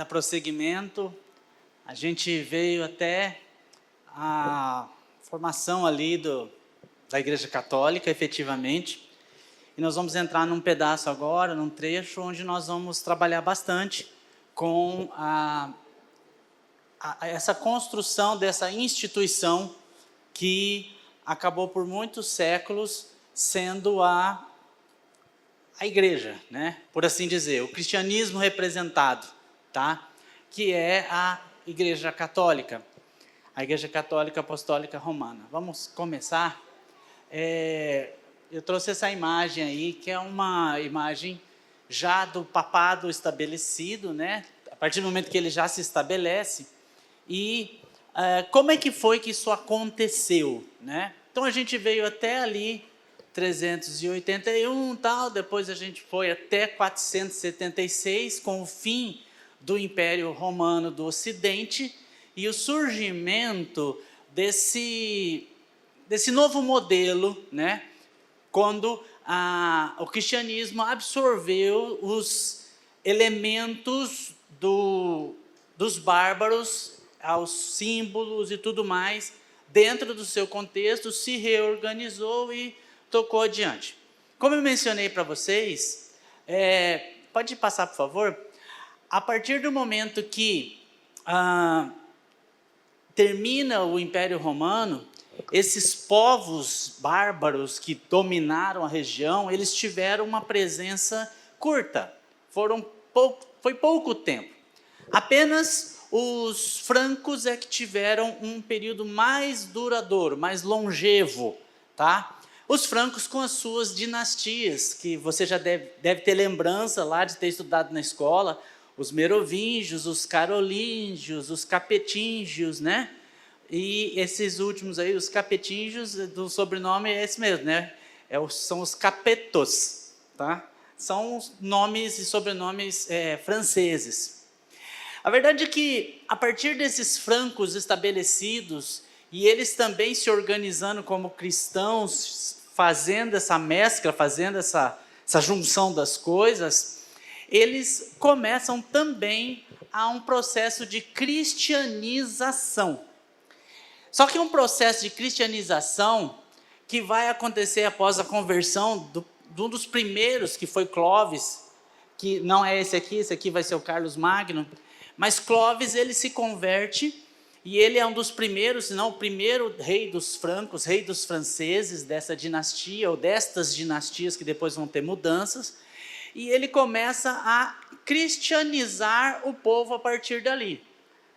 prosseguimento, a gente veio até a formação ali da Igreja Católica, efetivamente, e nós vamos entrar num pedaço agora, num trecho, onde nós vamos trabalhar bastante com essa construção dessa instituição que acabou por muitos séculos sendo a igreja, né? Por assim dizer, o cristianismo representado, tá? Que é a Igreja Católica, a Igreja Católica Apostólica Romana. Vamos começar. Eu trouxe essa imagem aí, que é uma imagem já do papado estabelecido, né? A partir do momento que ele já se estabelece. E como é que foi que isso aconteceu, né? Então a gente veio até ali 381 tal, depois a gente foi até 476 com o fim do Império Romano do Ocidente e o surgimento desse novo modelo, né? Quando o cristianismo absorveu os elementos dos bárbaros, aos símbolos e tudo mais, dentro do seu contexto, se reorganizou e tocou adiante. Como eu mencionei para vocês, pode passar, por favor? A partir do momento que termina o Império Romano, esses povos bárbaros que dominaram a região, eles tiveram uma presença curta. Foi pouco tempo. Apenas os francos é que tiveram um período mais duradouro, mais longevo, tá? Os francos com as suas dinastias, que você já deve ter lembrança lá de ter estudado na escola, os merovingios, os carolíngios, os capetingios, né? E esses últimos aí, os capetingios, do sobrenome é esse mesmo, né? São os capetos, tá? São nomes e sobrenomes franceses. A verdade é que, a partir desses francos estabelecidos, e eles também se organizando como cristãos, fazendo essa mescla, fazendo essa junção das coisas, eles começam também a um processo de cristianização. Só que é um processo de cristianização que vai acontecer após a conversão de um dos primeiros, que foi Clovis, que não é esse aqui vai ser o Carlos Magno, mas Clovis, ele se converte e ele é um dos primeiros, se não o primeiro rei dos francos, rei dos franceses, dessa dinastia, ou destas dinastias que depois vão ter mudanças, e ele começa a cristianizar o povo a partir dali.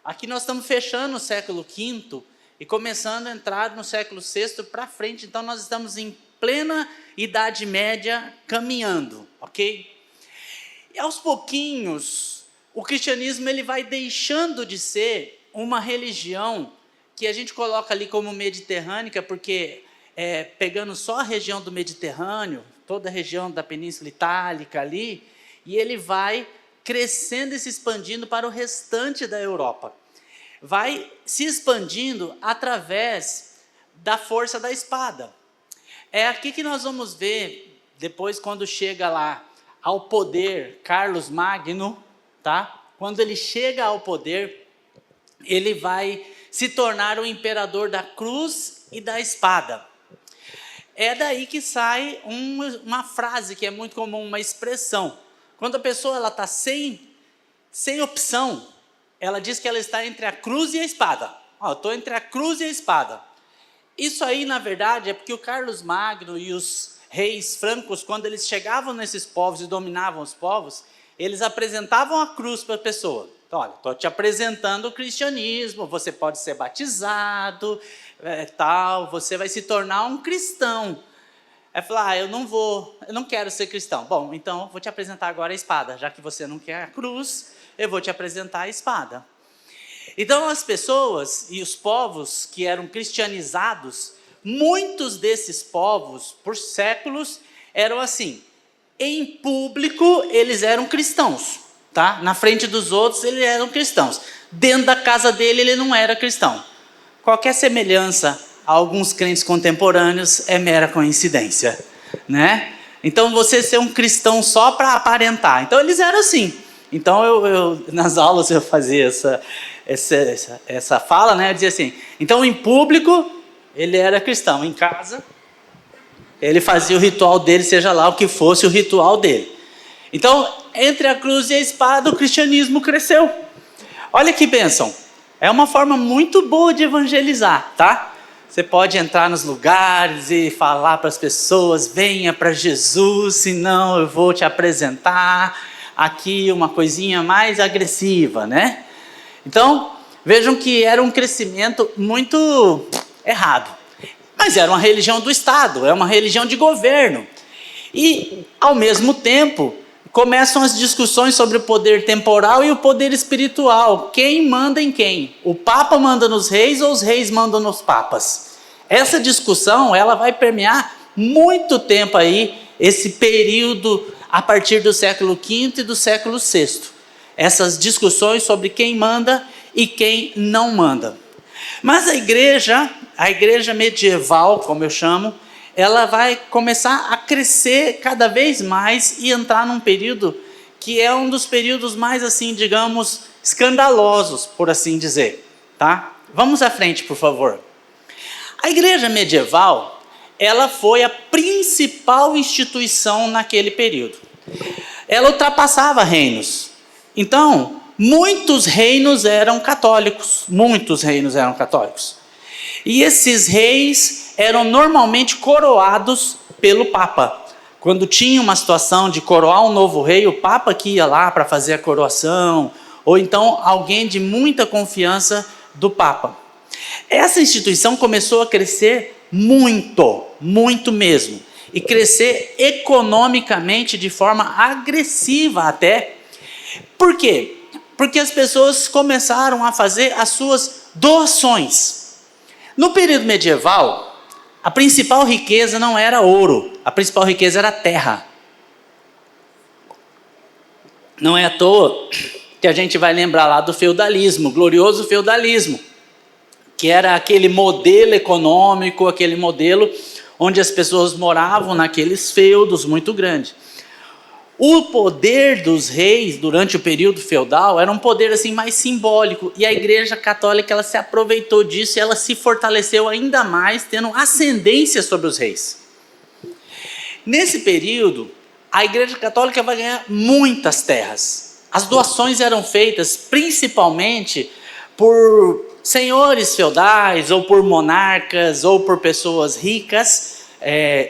Aqui nós estamos fechando o século V e começando a entrar no século VI para frente, então nós estamos em plena Idade Média caminhando, ok? E aos pouquinhos, o cristianismo ele vai deixando de ser uma religião que a gente coloca ali como mediterrânea, porque pegando só a região do Mediterrâneo, toda a região da Península Itálica ali, e ele vai crescendo e se expandindo para o restante da Europa. Vai se expandindo através da força da espada. É aqui que nós vamos ver, depois quando chega lá ao poder Carlos Magno, tá? Quando ele chega ao poder, ele vai se tornar o imperador da cruz e da espada. É daí que sai uma frase que é muito comum, uma expressão. Quando a pessoa está sem opção, ela diz que ela está entre a cruz e a espada. Eu estou entre a cruz e a espada. Isso aí, na verdade, é porque o Carlos Magno e os reis francos, quando eles chegavam nesses povos e dominavam os povos, eles apresentavam a cruz para a pessoa. Então, olha, estou te apresentando o cristianismo, você pode ser batizado, você vai se tornar um cristão. Aí falar, eu não quero ser cristão. Bom, então vou te apresentar agora a espada, já que você não quer a cruz, eu vou te apresentar a espada. Então as pessoas e os povos que eram cristianizados, muitos desses povos, por séculos, eram assim, em público eles eram cristãos, tá? Na frente dos outros eles eram cristãos, dentro da casa dele ele não era cristão. Qualquer semelhança a alguns crentes contemporâneos é mera coincidência, né? Então você ser um cristão só para aparentar. Então eles eram assim, Então, nas aulas eu fazia essa fala, né? Eu dizia assim, então em público ele era cristão, em casa ele fazia o ritual dele, seja lá o que fosse o ritual dele. Então, entre a cruz e a espada, o cristianismo cresceu. Olha que bênção. É uma forma muito boa de evangelizar, tá? Você pode entrar nos lugares e falar para as pessoas, venha para Jesus, senão eu vou te apresentar aqui uma coisinha mais agressiva, né? Então, vejam que era um crescimento muito errado. Mas era uma religião do Estado, é uma religião de governo. E, ao mesmo tempo, começam as discussões sobre o poder temporal e o poder espiritual. Quem manda em quem? O Papa manda nos reis ou os reis mandam nos papas? Essa discussão, ela vai permear muito tempo aí, esse período a partir do século V e do século VI. Essas discussões sobre quem manda e quem não manda. Mas a igreja medieval, como eu chamo, ela vai começar a crescer cada vez mais e entrar num período que é um dos períodos mais, assim, digamos, escandalosos, por assim dizer, tá? Vamos à frente, por favor. A igreja medieval, ela foi a principal instituição naquele período. Ela ultrapassava reinos. Então, muitos reinos eram católicos. E esses reis eram normalmente coroados pelo Papa. Quando tinha uma situação de coroar um novo rei, o Papa que ia lá para fazer a coroação, ou então alguém de muita confiança do Papa. Essa instituição começou a crescer muito, muito mesmo, e crescer economicamente de forma agressiva até. Por quê? Porque as pessoas começaram a fazer as suas doações. No período medieval, a principal riqueza não era ouro, a principal riqueza era terra. Não é à toa que a gente vai lembrar lá do feudalismo, o glorioso feudalismo, que era aquele modelo econômico, aquele modelo onde as pessoas moravam naqueles feudos muito grandes. O poder dos reis durante o período feudal era um poder assim mais simbólico, e a Igreja Católica ela se aproveitou disso e ela se fortaleceu ainda mais, tendo ascendência sobre os reis. Nesse período, a Igreja Católica vai ganhar muitas terras. As doações eram feitas principalmente por senhores feudais, ou por monarcas, ou por pessoas ricas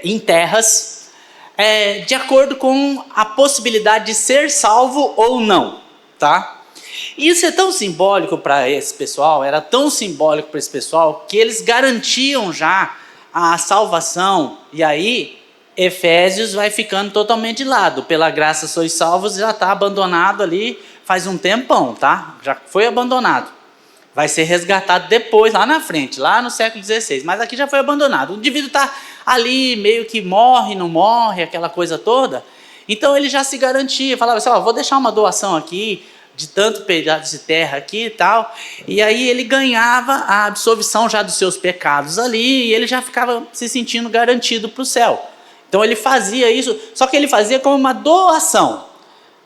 em terras, de acordo com a possibilidade de ser salvo ou não, tá? Isso é tão simbólico para esse pessoal, era tão simbólico para esse pessoal, que eles garantiam já a salvação, e aí Efésios vai ficando totalmente de lado. Pela graça sois salvos, já está abandonado ali faz um tempão, tá? Já foi abandonado. Vai ser resgatado depois, lá na frente, lá no século XVI. Mas aqui já foi abandonado. O indivíduo está ali, meio que morre, não morre, aquela coisa toda. Então ele já se garantia, falava assim, vou deixar uma doação aqui, de tanto pedaço de terra aqui e tal. E aí ele ganhava a absolvição já dos seus pecados ali, e ele já ficava se sentindo garantido para o céu. Então ele fazia isso, só que ele fazia como uma doação,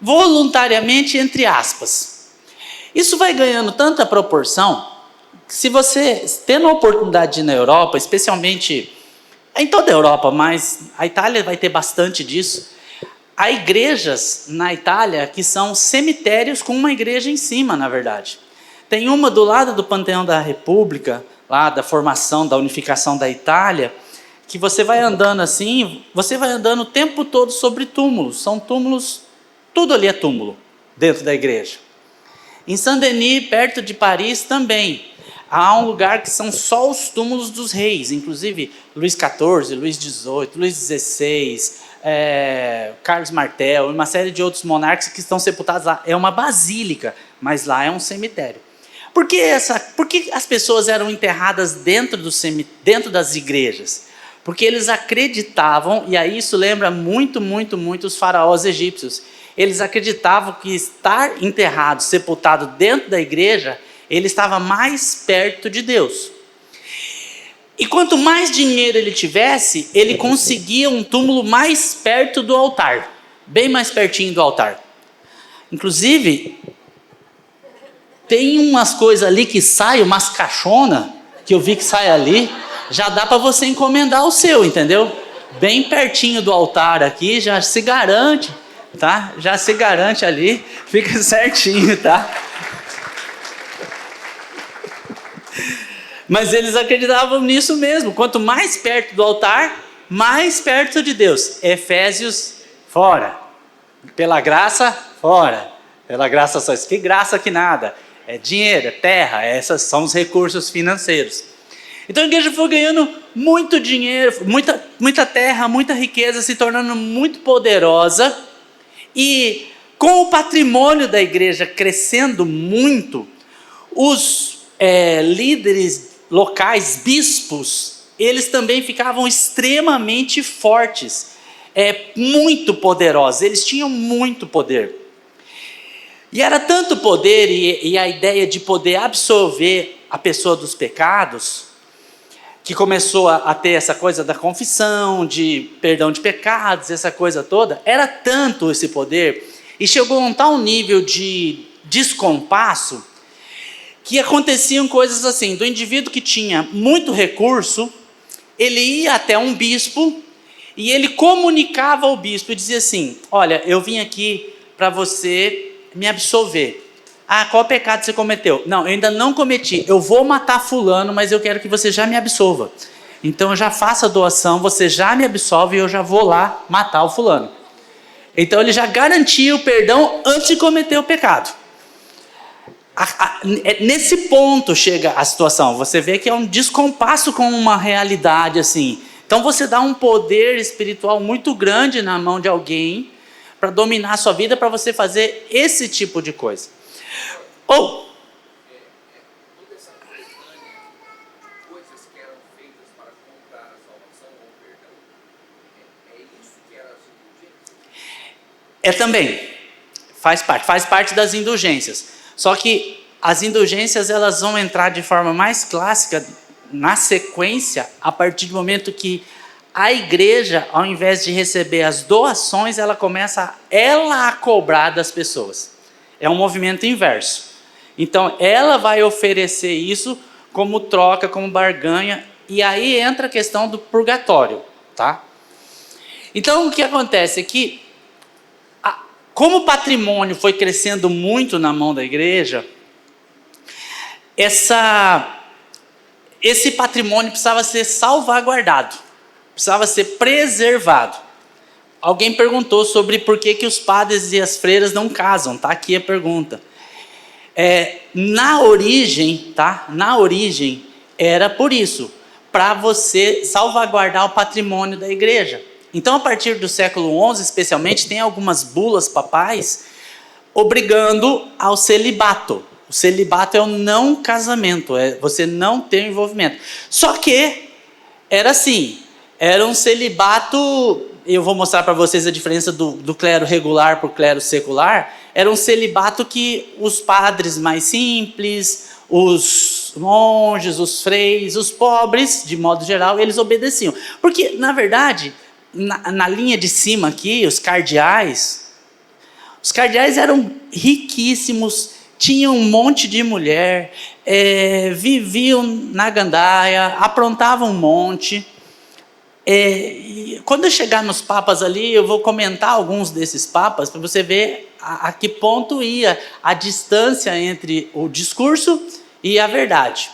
voluntariamente, entre aspas. Isso vai ganhando tanta proporção, que se você, tendo a oportunidade de ir na Europa, especialmente em toda a Europa, mas a Itália vai ter bastante disso, há igrejas na Itália que são cemitérios com uma igreja em cima, na verdade. Tem uma do lado do Panteão da República, lá da formação, da unificação da Itália, que você vai andando assim, você vai andando o tempo todo sobre túmulos. São túmulos, tudo ali é túmulo, dentro da igreja. Em Saint-Denis, perto de Paris, também há um lugar que são só os túmulos dos reis, inclusive Luís XIV, Luís XVIII, Luís XVI, Carlos Martel, e uma série de outros monarcas que estão sepultados lá. É uma basílica, mas lá é um cemitério. Por que as pessoas eram enterradas dentro das igrejas? Porque eles acreditavam, e aí isso lembra muito, muito, muito os faraós egípcios. Eles acreditavam que estar enterrado, sepultado dentro da igreja, ele estava mais perto de Deus. E quanto mais dinheiro ele tivesse, ele conseguia um túmulo mais perto do altar, bem mais pertinho do altar. Inclusive, tem umas coisas ali que saem, umas caixonas, que eu vi que sai ali, já dá para você encomendar o seu, entendeu? Bem pertinho do altar aqui, já se garante, tá? Já se garante ali, fica certinho, tá? Mas eles acreditavam nisso mesmo. Quanto mais perto do altar, mais perto de Deus. Efésios, fora. Pela graça, fora. Pela graça só isso. Que graça que nada. É dinheiro, é terra. Esses são os recursos financeiros. Então a igreja foi ganhando muito dinheiro, muita terra, muita riqueza, se tornando muito poderosa. E com o patrimônio da igreja crescendo muito, os líderes locais, bispos, eles também ficavam extremamente fortes, muito poderosos, eles tinham muito poder. E era tanto poder e a ideia de poder absorver a pessoa dos pecados, que começou a ter essa coisa da confissão, de perdão de pecados, essa coisa toda, era tanto esse poder, e chegou a um tal nível de descompasso, que aconteciam coisas assim, do indivíduo que tinha muito recurso, ele ia até um bispo, e ele comunicava ao bispo, e dizia assim, olha, eu vim aqui para você me absolver. Ah, qual pecado você cometeu? Não, eu ainda não cometi, eu vou matar fulano, mas eu quero que você já me absolva. Então eu já faço a doação, você já me absolve e eu já vou lá matar o fulano. Então ele já garantia o perdão antes de cometer o pecado. Nesse ponto chega a situação, você vê que é um descompasso com uma realidade assim. Então você dá um poder espiritual muito grande na mão de alguém para dominar a sua vida, para você fazer esse tipo de coisa. Ou toda essa coletânea, coisas que eram feitas para comprar a salvação ou o perdão, é isso que era as indulgências? também faz parte das indulgências. Só que as indulgências elas vão entrar de forma mais clássica na sequência a partir do momento que a igreja, ao invés de receber as doações, ela começa a cobrar das pessoas. É um movimento inverso. Então, ela vai oferecer isso como troca, como barganha, e aí entra a questão do purgatório, tá? Então, o que acontece é que, como o patrimônio foi crescendo muito na mão da igreja, esse patrimônio precisava ser salvaguardado, precisava ser preservado. Alguém perguntou sobre por que os padres e as freiras não casam, tá aqui a pergunta. Na origem, era por isso, para você salvaguardar o patrimônio da igreja. Então, a partir do século XI, especialmente, tem algumas bulas papais obrigando ao celibato. O celibato é o não casamento, você não ter envolvimento. Só que era assim, era um celibato, eu vou mostrar para vocês a diferença do clero regular para o clero secular. Era um celibato que os padres mais simples, os monges, os freis, os pobres, de modo geral, eles obedeciam. Porque, na verdade, na linha de cima aqui, os cardeais eram riquíssimos, tinham um monte de mulher, viviam na gandaia, aprontavam um monte. E quando eu chegar nos papas ali, eu vou comentar alguns desses papas para você ver a que ponto ia a distância entre o discurso e a verdade.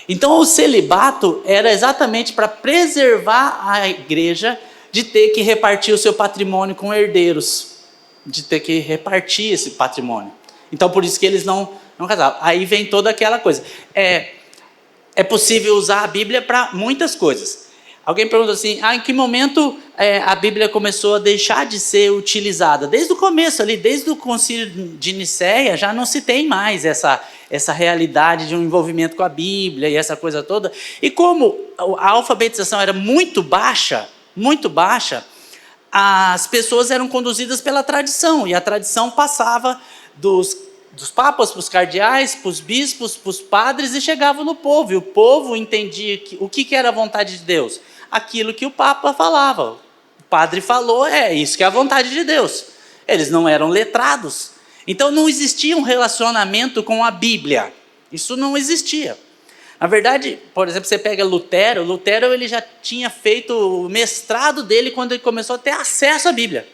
Então o celibato era exatamente para preservar a igreja de ter que repartir o seu patrimônio com herdeiros, de ter que repartir esse patrimônio. Então por isso que eles não casavam. Aí vem toda aquela coisa. É possível usar a Bíblia para muitas coisas. Alguém pergunta assim, em que momento a Bíblia começou a deixar de ser utilizada? Desde o começo ali, desde o concílio de Nicéia, já não se tem mais essa realidade de um envolvimento com a Bíblia e essa coisa toda. E como a alfabetização era muito baixa, as pessoas eram conduzidas pela tradição, e a tradição passava dos papas para os cardeais, para os bispos, para os padres, e chegava no povo, e o povo entendia o que era a vontade de Deus. Aquilo que o papa falava. O padre falou, isso que é a vontade de Deus. Eles não eram letrados. Então não existia um relacionamento com a Bíblia. Isso não existia. Na verdade, por exemplo, você pega Lutero. Lutero ele já tinha feito o mestrado dele quando ele começou a ter acesso à Bíblia.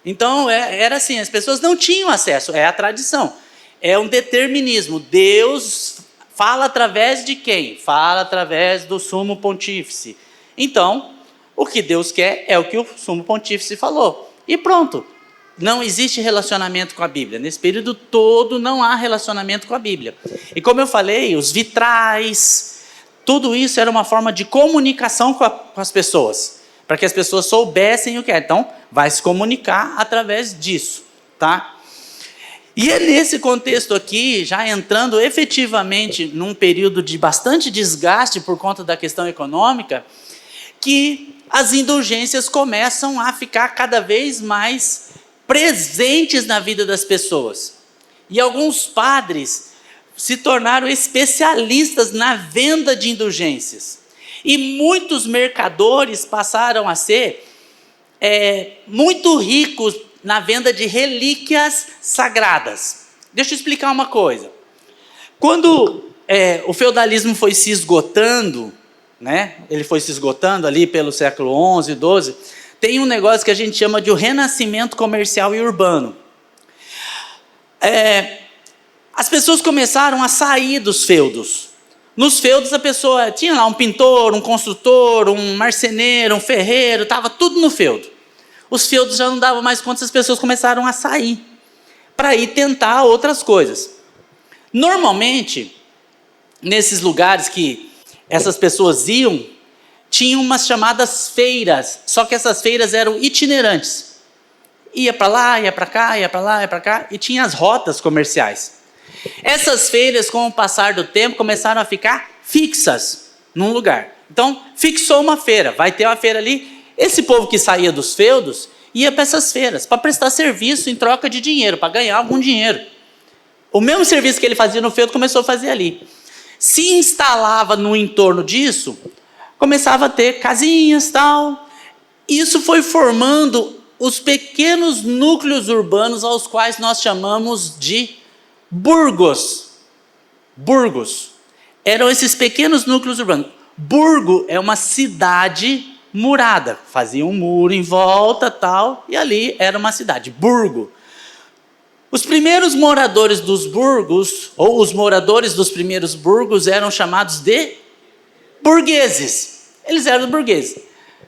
Então era assim, as pessoas não tinham acesso, é a tradição. É um determinismo. Deus fala através de quem? Fala através do sumo pontífice. Então, o que Deus quer é o que o sumo pontífice falou. E pronto. Não existe relacionamento com a Bíblia. Nesse período todo não há relacionamento com a Bíblia. E como eu falei, os vitrais, tudo isso era uma forma de comunicação com as pessoas. Para que as pessoas soubessem o que é. Então, vai se comunicar através disso. Tá? E é nesse contexto aqui, já entrando efetivamente num período de bastante desgaste por conta da questão econômica, que as indulgências começam a ficar cada vez mais presentes na vida das pessoas. E alguns padres se tornaram especialistas na venda de indulgências. E muitos mercadores passaram a ser muito ricos na venda de relíquias sagradas. Deixa eu explicar uma coisa. Quando o feudalismo foi se esgotando, né? Ele foi se esgotando ali pelo século XI, XII, tem um negócio que a gente chama de o renascimento comercial e urbano. As pessoas começaram a sair dos feudos. Nos feudos a pessoa tinha lá um pintor, um construtor, um marceneiro, um ferreiro, estava tudo no feudo. Os feudos já não davam mais conta, as pessoas começaram a sair para ir tentar outras coisas. Normalmente, nesses lugares que essas pessoas iam, tinham umas chamadas feiras, só que essas feiras eram itinerantes. Ia para lá, ia para cá, ia para lá, ia para cá, e tinha as rotas comerciais. Essas feiras, com o passar do tempo, começaram a ficar fixas num lugar. Então, fixou uma feira, vai ter uma feira ali. Esse povo que saía dos feudos ia para essas feiras, para prestar serviço em troca de dinheiro, para ganhar algum dinheiro. O mesmo serviço que ele fazia no feudo, começou a fazer ali. Se instalava no entorno disso, começava a ter casinhas e tal. Isso foi formando os pequenos núcleos urbanos aos quais nós chamamos de burgos. Burgos. Eram esses pequenos núcleos urbanos. Burgo é uma cidade murada. Fazia um muro em volta tal, e ali era uma cidade. Burgo. Os primeiros moradores dos burgos, ou os moradores dos primeiros burgos, eram chamados de burgueses. Eles eram burgueses.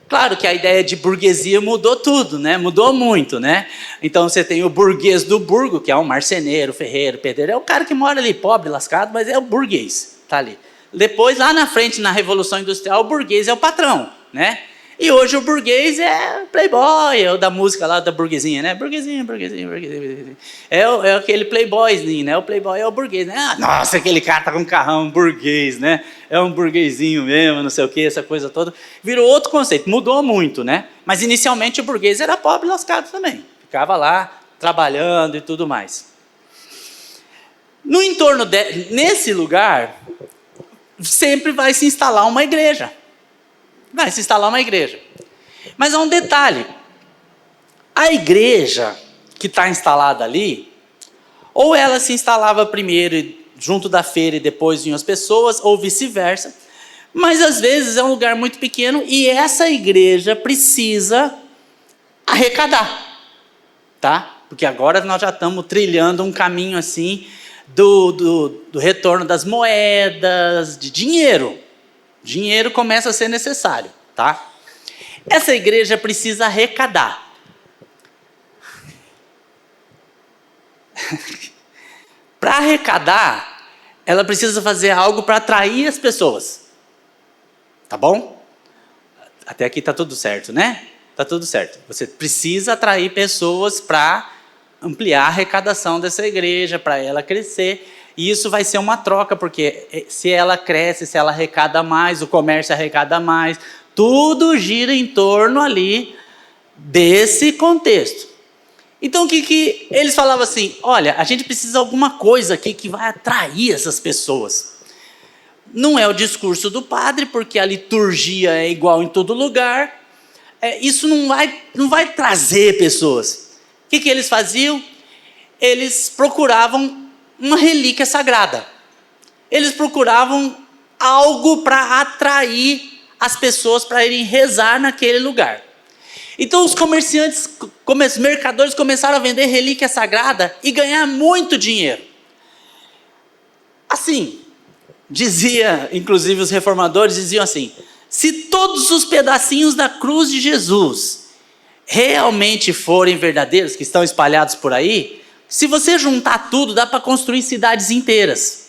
Claro que a ideia de burguesia mudou tudo, né? Mudou muito, né? Então você tem o burguês do burgo, que é um marceneiro, ferreiro, pedreiro. É o cara que mora ali, pobre, lascado, mas é o burguês. Tá ali. Depois, lá na frente, na Revolução Industrial, o burguês é o patrão, né? E hoje o burguês é playboy, é o da música lá da burguesinha, né? Burguesinha, burguesinha, burguesinha. É aquele playboyzinho, né? O playboy é o burguês, né? Ah, nossa, aquele cara tá com um carrão, burguês, né? É um burguesinho mesmo, não sei o que, essa coisa toda. Virou outro conceito, mudou muito, né? Mas inicialmente o burguês era pobre e lascado também. Ficava lá trabalhando e tudo mais. No entorno nesse lugar, sempre vai se instalar uma igreja. Vai se instalar uma igreja. Mas há um detalhe. A igreja que está instalada ali, ou ela se instalava primeiro junto da feira e depois vinham as pessoas, ou vice-versa. Mas às vezes é um lugar muito pequeno e essa igreja precisa arrecadar. Tá? Porque agora nós já estamos trilhando um caminho assim do retorno das moedas, de dinheiro. Dinheiro começa a ser necessário, tá? Essa igreja precisa arrecadar. Para arrecadar, ela precisa fazer algo para atrair as pessoas. Tá bom? Até aqui tá tudo certo, né? Tá tudo certo. Você precisa atrair pessoas para ampliar a arrecadação dessa igreja, para ela crescer. E isso vai ser uma troca, porque se ela cresce, se ela arrecada mais, o comércio arrecada mais, tudo gira em torno ali desse contexto. Então o que eles falavam assim, olha, a gente precisa de alguma coisa aqui que vai atrair essas pessoas. Não é o discurso do padre, porque a liturgia é igual em todo lugar, isso não vai trazer pessoas. O que eles faziam? eles procuravam uma relíquia sagrada. Eles procuravam algo para atrair as pessoas para irem rezar naquele lugar. Então os mercadores começaram a vender relíquia sagrada e ganhar muito dinheiro. Assim, inclusive os reformadores diziam assim: se todos os pedacinhos da cruz de Jesus realmente forem verdadeiros, que estão espalhados por aí, se você juntar tudo, dá para construir cidades inteiras.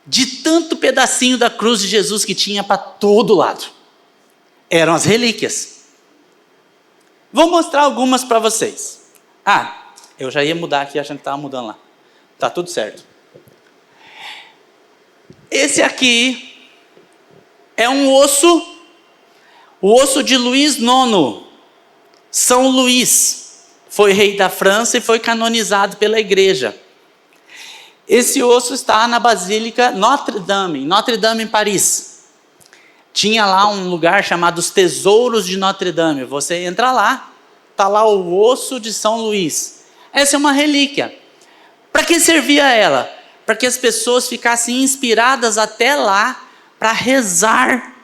De tanto pedacinho da cruz de Jesus que tinha para todo lado. Eram as relíquias. Vou mostrar algumas para vocês. Eu já ia mudar aqui achando que estava mudando lá. Tá tudo certo. Esse aqui é um osso, o osso de Luís IX. São Luís foi rei da França e foi canonizado pela igreja. Esse osso está na Basílica Notre-Dame, em Paris. Tinha lá um lugar chamado os Tesouros de Notre-Dame. Você entra lá, está lá o osso de São Luís. Essa é uma relíquia. Para que servia ela? Para que as pessoas ficassem inspiradas até lá para rezar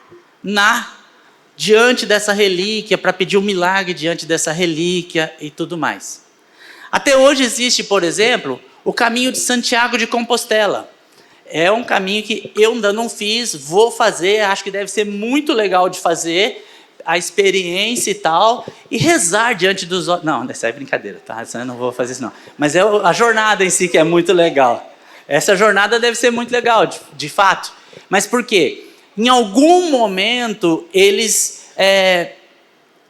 diante dessa relíquia, para pedir um milagre diante dessa relíquia e tudo mais. Até hoje existe, por exemplo, o caminho de Santiago de Compostela. É um caminho que eu ainda não fiz, vou fazer, acho que deve ser muito legal de fazer, a experiência e tal, e rezar diante dos olhos. Não, essa é brincadeira, tá? Eu não vou fazer isso não. Mas é a jornada em si que é muito legal. Essa jornada deve ser muito legal, de fato. Mas por quê? Em algum momento, eles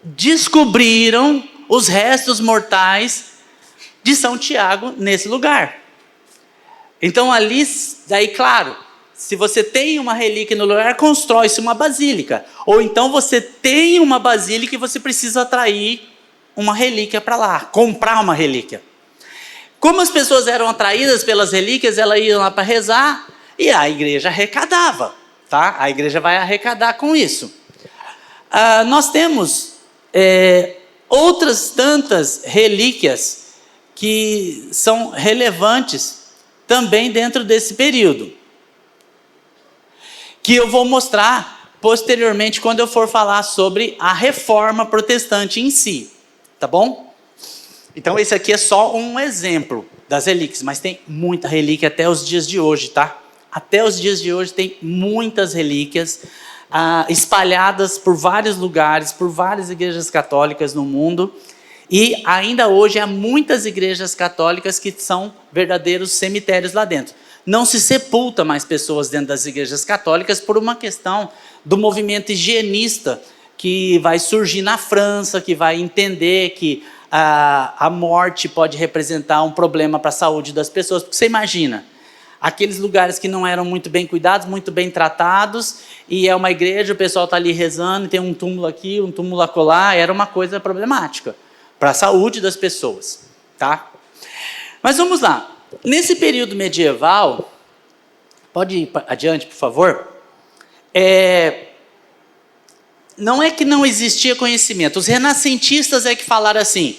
descobriram os restos mortais de São Tiago nesse lugar. Então ali, daí claro, se você tem uma relíquia no lugar, constrói-se uma basílica. Ou então você tem uma basílica e você precisa atrair uma relíquia para lá, comprar uma relíquia. Como as pessoas eram atraídas pelas relíquias, elas iam lá para rezar e a igreja arrecadava, tá? A igreja vai arrecadar com isso. Nós temos outras tantas relíquias que são relevantes também dentro desse período, que eu vou mostrar posteriormente quando eu for falar sobre a reforma protestante em si, tá bom? Então esse aqui é só um exemplo das relíquias, mas tem muita relíquia até os dias de hoje, tá? Até os dias de hoje tem muitas relíquias espalhadas por vários lugares, por várias igrejas católicas no mundo. E ainda hoje há muitas igrejas católicas que são verdadeiros cemitérios lá dentro. Não se sepulta mais pessoas dentro das igrejas católicas por uma questão do movimento higienista que vai surgir na França, que vai entender que a morte pode representar um problema para a saúde das pessoas. Porque você imagina, aqueles lugares que não eram muito bem cuidados, muito bem tratados, e é uma igreja, o pessoal está ali rezando, e tem um túmulo aqui, um túmulo acolá, era uma coisa problemática para a saúde das pessoas, tá? Mas vamos lá. Nesse período medieval, pode ir adiante, por favor? Não é que não existia conhecimento. Os renascentistas é que falaram assim: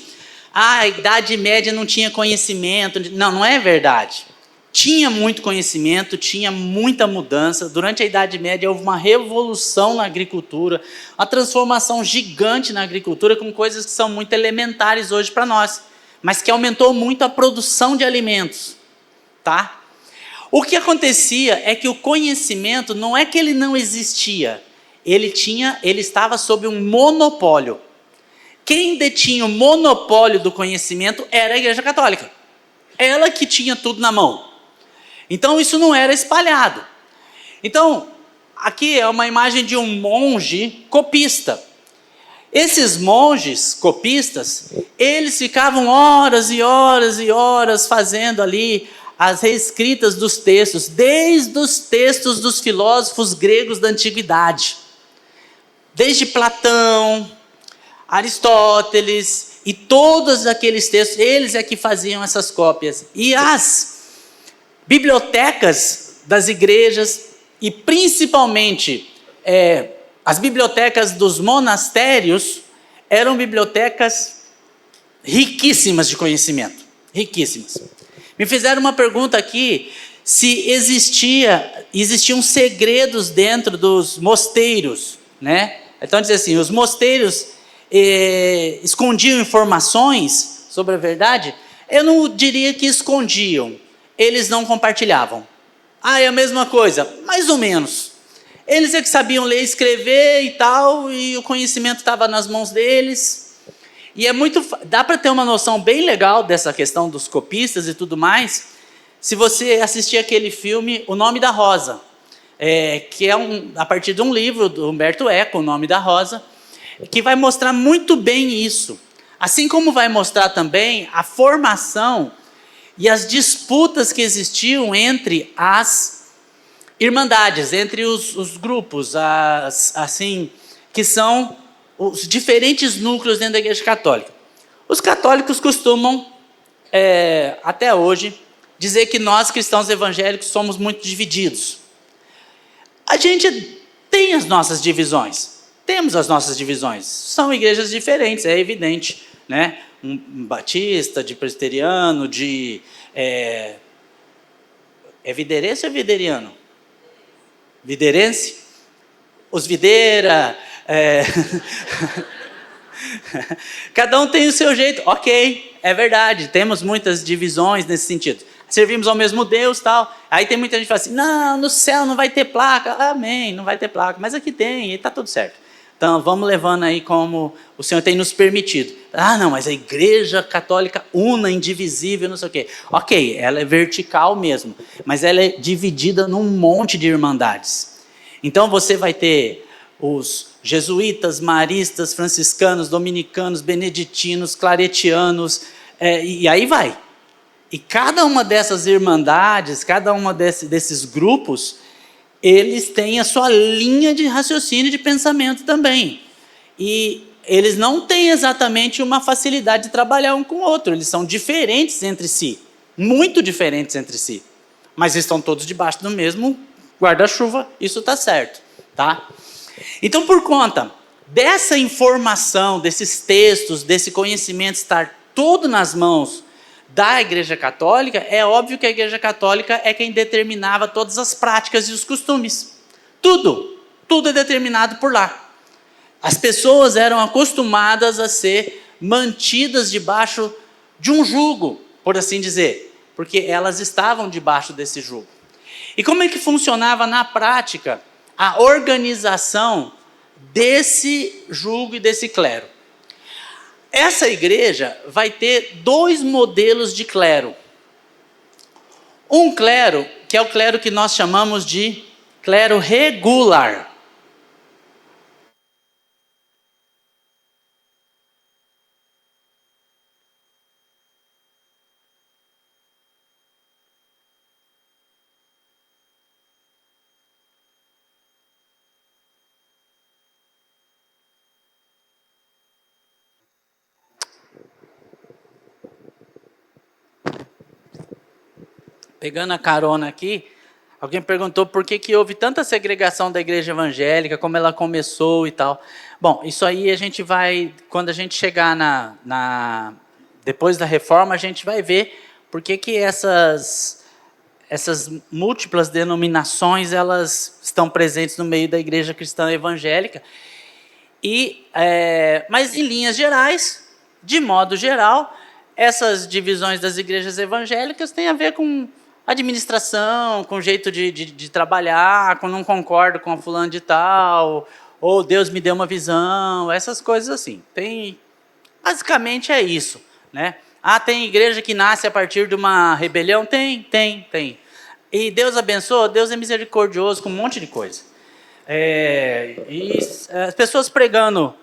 a Idade Média não tinha conhecimento. Não, não é verdade. Tinha muito conhecimento, tinha muita mudança. Durante a Idade Média houve uma revolução na agricultura, uma transformação gigante na agricultura com coisas que são muito elementares hoje para nós, mas que aumentou muito a produção de alimentos, tá? O que acontecia é que o conhecimento não é que ele não existia, ele estava sob um monopólio. Quem detinha o monopólio do conhecimento era a Igreja Católica. Ela que tinha tudo na mão. Então isso não era espalhado. Então, aqui é uma imagem de um monge copista. Esses monges copistas, eles ficavam horas e horas e horas fazendo ali as reescritas dos textos, desde os textos dos filósofos gregos da antiguidade. Desde Platão, Aristóteles e todos aqueles textos, eles é que faziam essas cópias. E as bibliotecas das igrejas e principalmente as bibliotecas dos monastérios eram bibliotecas riquíssimas de conhecimento. riquíssimas. Me fizeram uma pergunta aqui, se existiam segredos dentro dos mosteiros, né? Então diz assim, os mosteiros escondiam informações sobre a verdade? Eu não diria que escondiam, eles não compartilhavam. É a mesma coisa, mais ou menos. Eles é que sabiam ler e escrever e tal, e o conhecimento estava nas mãos deles. E dá para ter uma noção bem legal dessa questão dos copistas e tudo mais, se você assistir aquele filme O Nome da Rosa, que é a partir de um livro do Humberto Eco, O Nome da Rosa, que vai mostrar muito bem isso. Assim como vai mostrar também a formação e as disputas que existiam entre as irmandades, entre os grupos, assim, que são os diferentes núcleos dentro da Igreja Católica. Os católicos costumam, até hoje, dizer que nós, cristãos evangélicos, somos muito divididos. A gente tem as nossas divisões. Temos as nossas divisões. São igrejas diferentes, é evidente, né? Um batista, de presbiteriano, de... É viderense ou é videriano? Viderense? Os videira... Cada um tem o seu jeito. Ok, é verdade. Temos muitas divisões nesse sentido. Servimos ao mesmo Deus, tal. Aí tem muita gente que fala assim, não, no céu não vai ter placa. Amém, não vai ter placa. Mas aqui tem, e está tudo certo. Então, vamos levando aí como o Senhor tem nos permitido. Não, mas a Igreja Católica una, indivisível, não sei o quê. Ok, ela é vertical mesmo, mas ela é dividida num monte de irmandades. Então, você vai ter os jesuítas, maristas, franciscanos, dominicanos, beneditinos, claretianos, e aí vai. E cada uma dessas irmandades, cada uma desses grupos, eles têm a sua linha de raciocínio e de pensamento também. E eles não têm exatamente uma facilidade de trabalhar um com o outro. Eles são diferentes entre si, muito diferentes entre si. Mas estão todos debaixo do mesmo guarda-chuva, isso está certo, tá? Então, por conta dessa informação, desses textos, desse conhecimento estar todo nas mãos da Igreja Católica, é óbvio que a Igreja Católica é quem determinava todas as práticas e os costumes. Tudo é determinado por lá. As pessoas eram acostumadas a ser mantidas debaixo de um jugo, por assim dizer, porque elas estavam debaixo desse jugo. E como é que funcionava na prática a organização desse jugo e desse clero? Essa igreja vai ter 2 modelos de clero. Um clero, que é o clero que nós chamamos de clero regular. Pegando a carona aqui, alguém perguntou por que houve tanta segregação da igreja evangélica, como ela começou e tal. Bom, isso aí a gente vai, quando a gente chegar depois da reforma, a gente vai ver por que essas múltiplas denominações elas estão presentes no meio da igreja cristã evangélica. Mas em linhas gerais, de modo geral, essas divisões das igrejas evangélicas têm a ver com administração, com jeito de trabalhar, com não concordo com a fulano de tal, ou Deus me deu uma visão, essas coisas assim. Basicamente é isso, né? Tem igreja que nasce a partir de uma rebelião? Tem. E Deus abençoa? Deus é misericordioso com um monte de coisa. E as pessoas pregando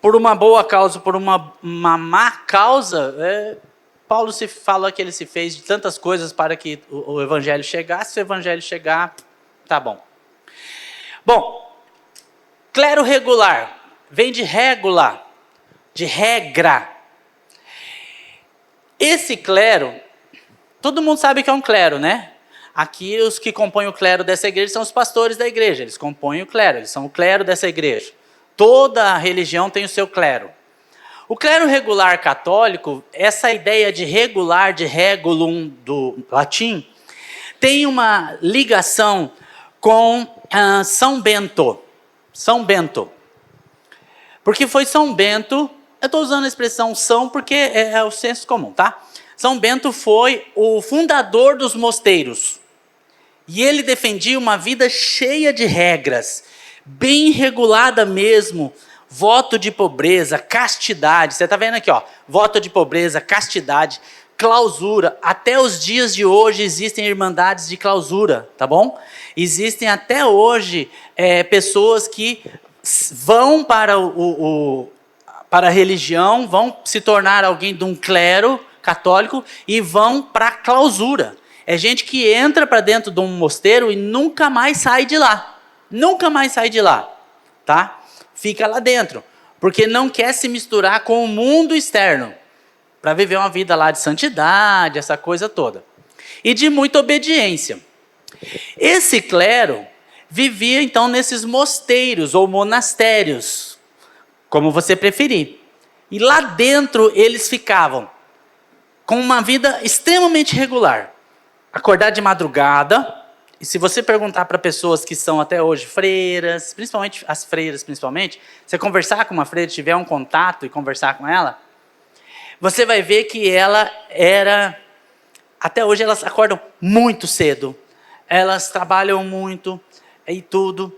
por uma boa causa, por uma má causa, Paulo fala que ele se fez de tantas coisas para que o evangelho chegasse. Se o evangelho chegar, tá bom. Bom, clero regular vem de regula, de regra. Esse clero, todo mundo sabe que é um clero, né? Aqui os que compõem o clero dessa igreja são os pastores da igreja, eles compõem o clero, eles são o clero dessa igreja. Toda religião tem o seu clero. O clero regular católico, essa ideia de regular, de regulum do latim, tem uma ligação com São Bento. São Bento. Porque foi São Bento, eu estou usando a expressão São porque é o senso comum, tá? São Bento foi o fundador dos mosteiros. E ele defendia uma vida cheia de regras, bem regulada mesmo, voto de pobreza, castidade. Você está vendo aqui, ó, voto de pobreza, castidade, clausura. Até os dias de hoje existem irmandades de clausura, tá bom? Existem até hoje pessoas que vão para para a religião, vão se tornar alguém de um clero católico e vão para a clausura. É gente que entra para dentro de um mosteiro e nunca mais sai de lá. Nunca mais sai de lá, tá? Fica lá dentro, porque não quer se misturar com o mundo externo, para viver uma vida lá de santidade, essa coisa toda. E de muita obediência. Esse clero vivia então nesses mosteiros ou monastérios, como você preferir. E lá dentro eles ficavam com uma vida extremamente regular. Acordar de madrugada, e se você perguntar para pessoas que são até hoje freiras, principalmente as freiras, você conversar com uma freira, tiver um contato e conversar com ela, você vai ver que ela era, até hoje elas acordam muito cedo, elas trabalham muito e tudo.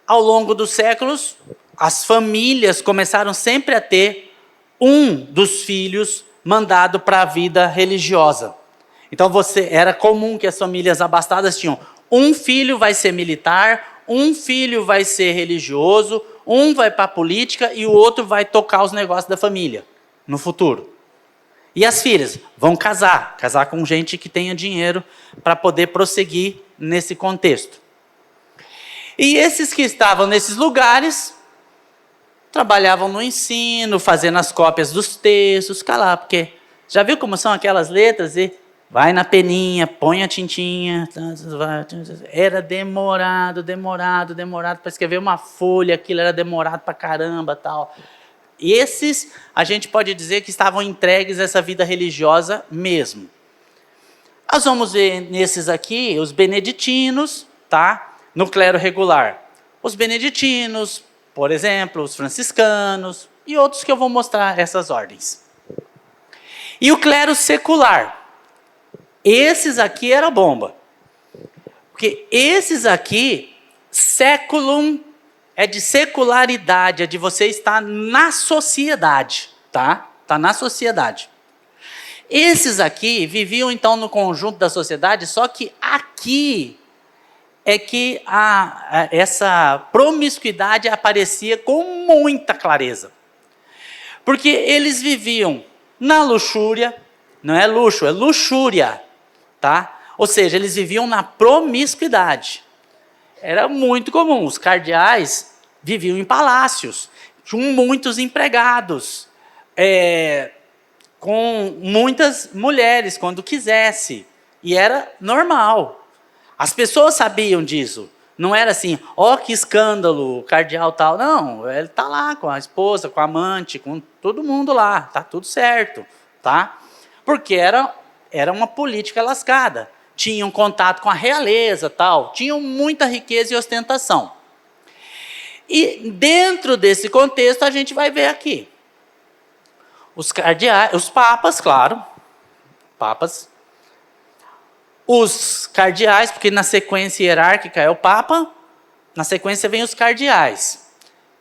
Ao longo dos séculos, as famílias começaram sempre a ter um dos filhos mandado para a vida religiosa. Então era comum que as famílias abastadas tinham um filho vai ser militar, um filho vai ser religioso, um vai para a política e o outro vai tocar os negócios da família no futuro. E as filhas vão casar com gente que tenha dinheiro para poder prosseguir nesse contexto. E esses que estavam nesses lugares trabalhavam no ensino, fazendo as cópias dos textos, lá, porque já viu como são aquelas letras e vai na peninha, põe a tintinha. Era demorado para escrever uma folha, aquilo era demorado para caramba, tal. E esses, a gente pode dizer que estavam entregues a essa vida religiosa mesmo. Nós vamos ver nesses aqui os beneditinos, tá? No clero regular. Os beneditinos, por exemplo, os franciscanos e outros que eu vou mostrar essas ordens. E o clero secular. Esses aqui era bomba. Porque esses aqui, séculum, é de secularidade, é de você estar na sociedade, tá? Está na sociedade. Esses aqui viviam então no conjunto da sociedade, só que aqui é que essa promiscuidade aparecia com muita clareza. Porque eles viviam na luxúria, não é luxo, é luxúria, tá? Ou seja, eles viviam na promiscuidade. Era muito comum, os cardeais viviam em palácios, tinham muitos empregados, com muitas mulheres, quando quisesse, e era normal. As pessoas sabiam disso. Não era assim, que escândalo, cardeal tal. Não, ele está lá com a esposa, com a amante, com todo mundo lá. Está tudo certo, tá? Porque era uma política lascada. Tinham contato com a realeza, tal. Tinham muita riqueza e ostentação. E dentro desse contexto, a gente vai ver aqui. Os cardeais, os papas, claro. Papas. Os cardeais, porque na sequência hierárquica é o Papa, na sequência vem os cardeais,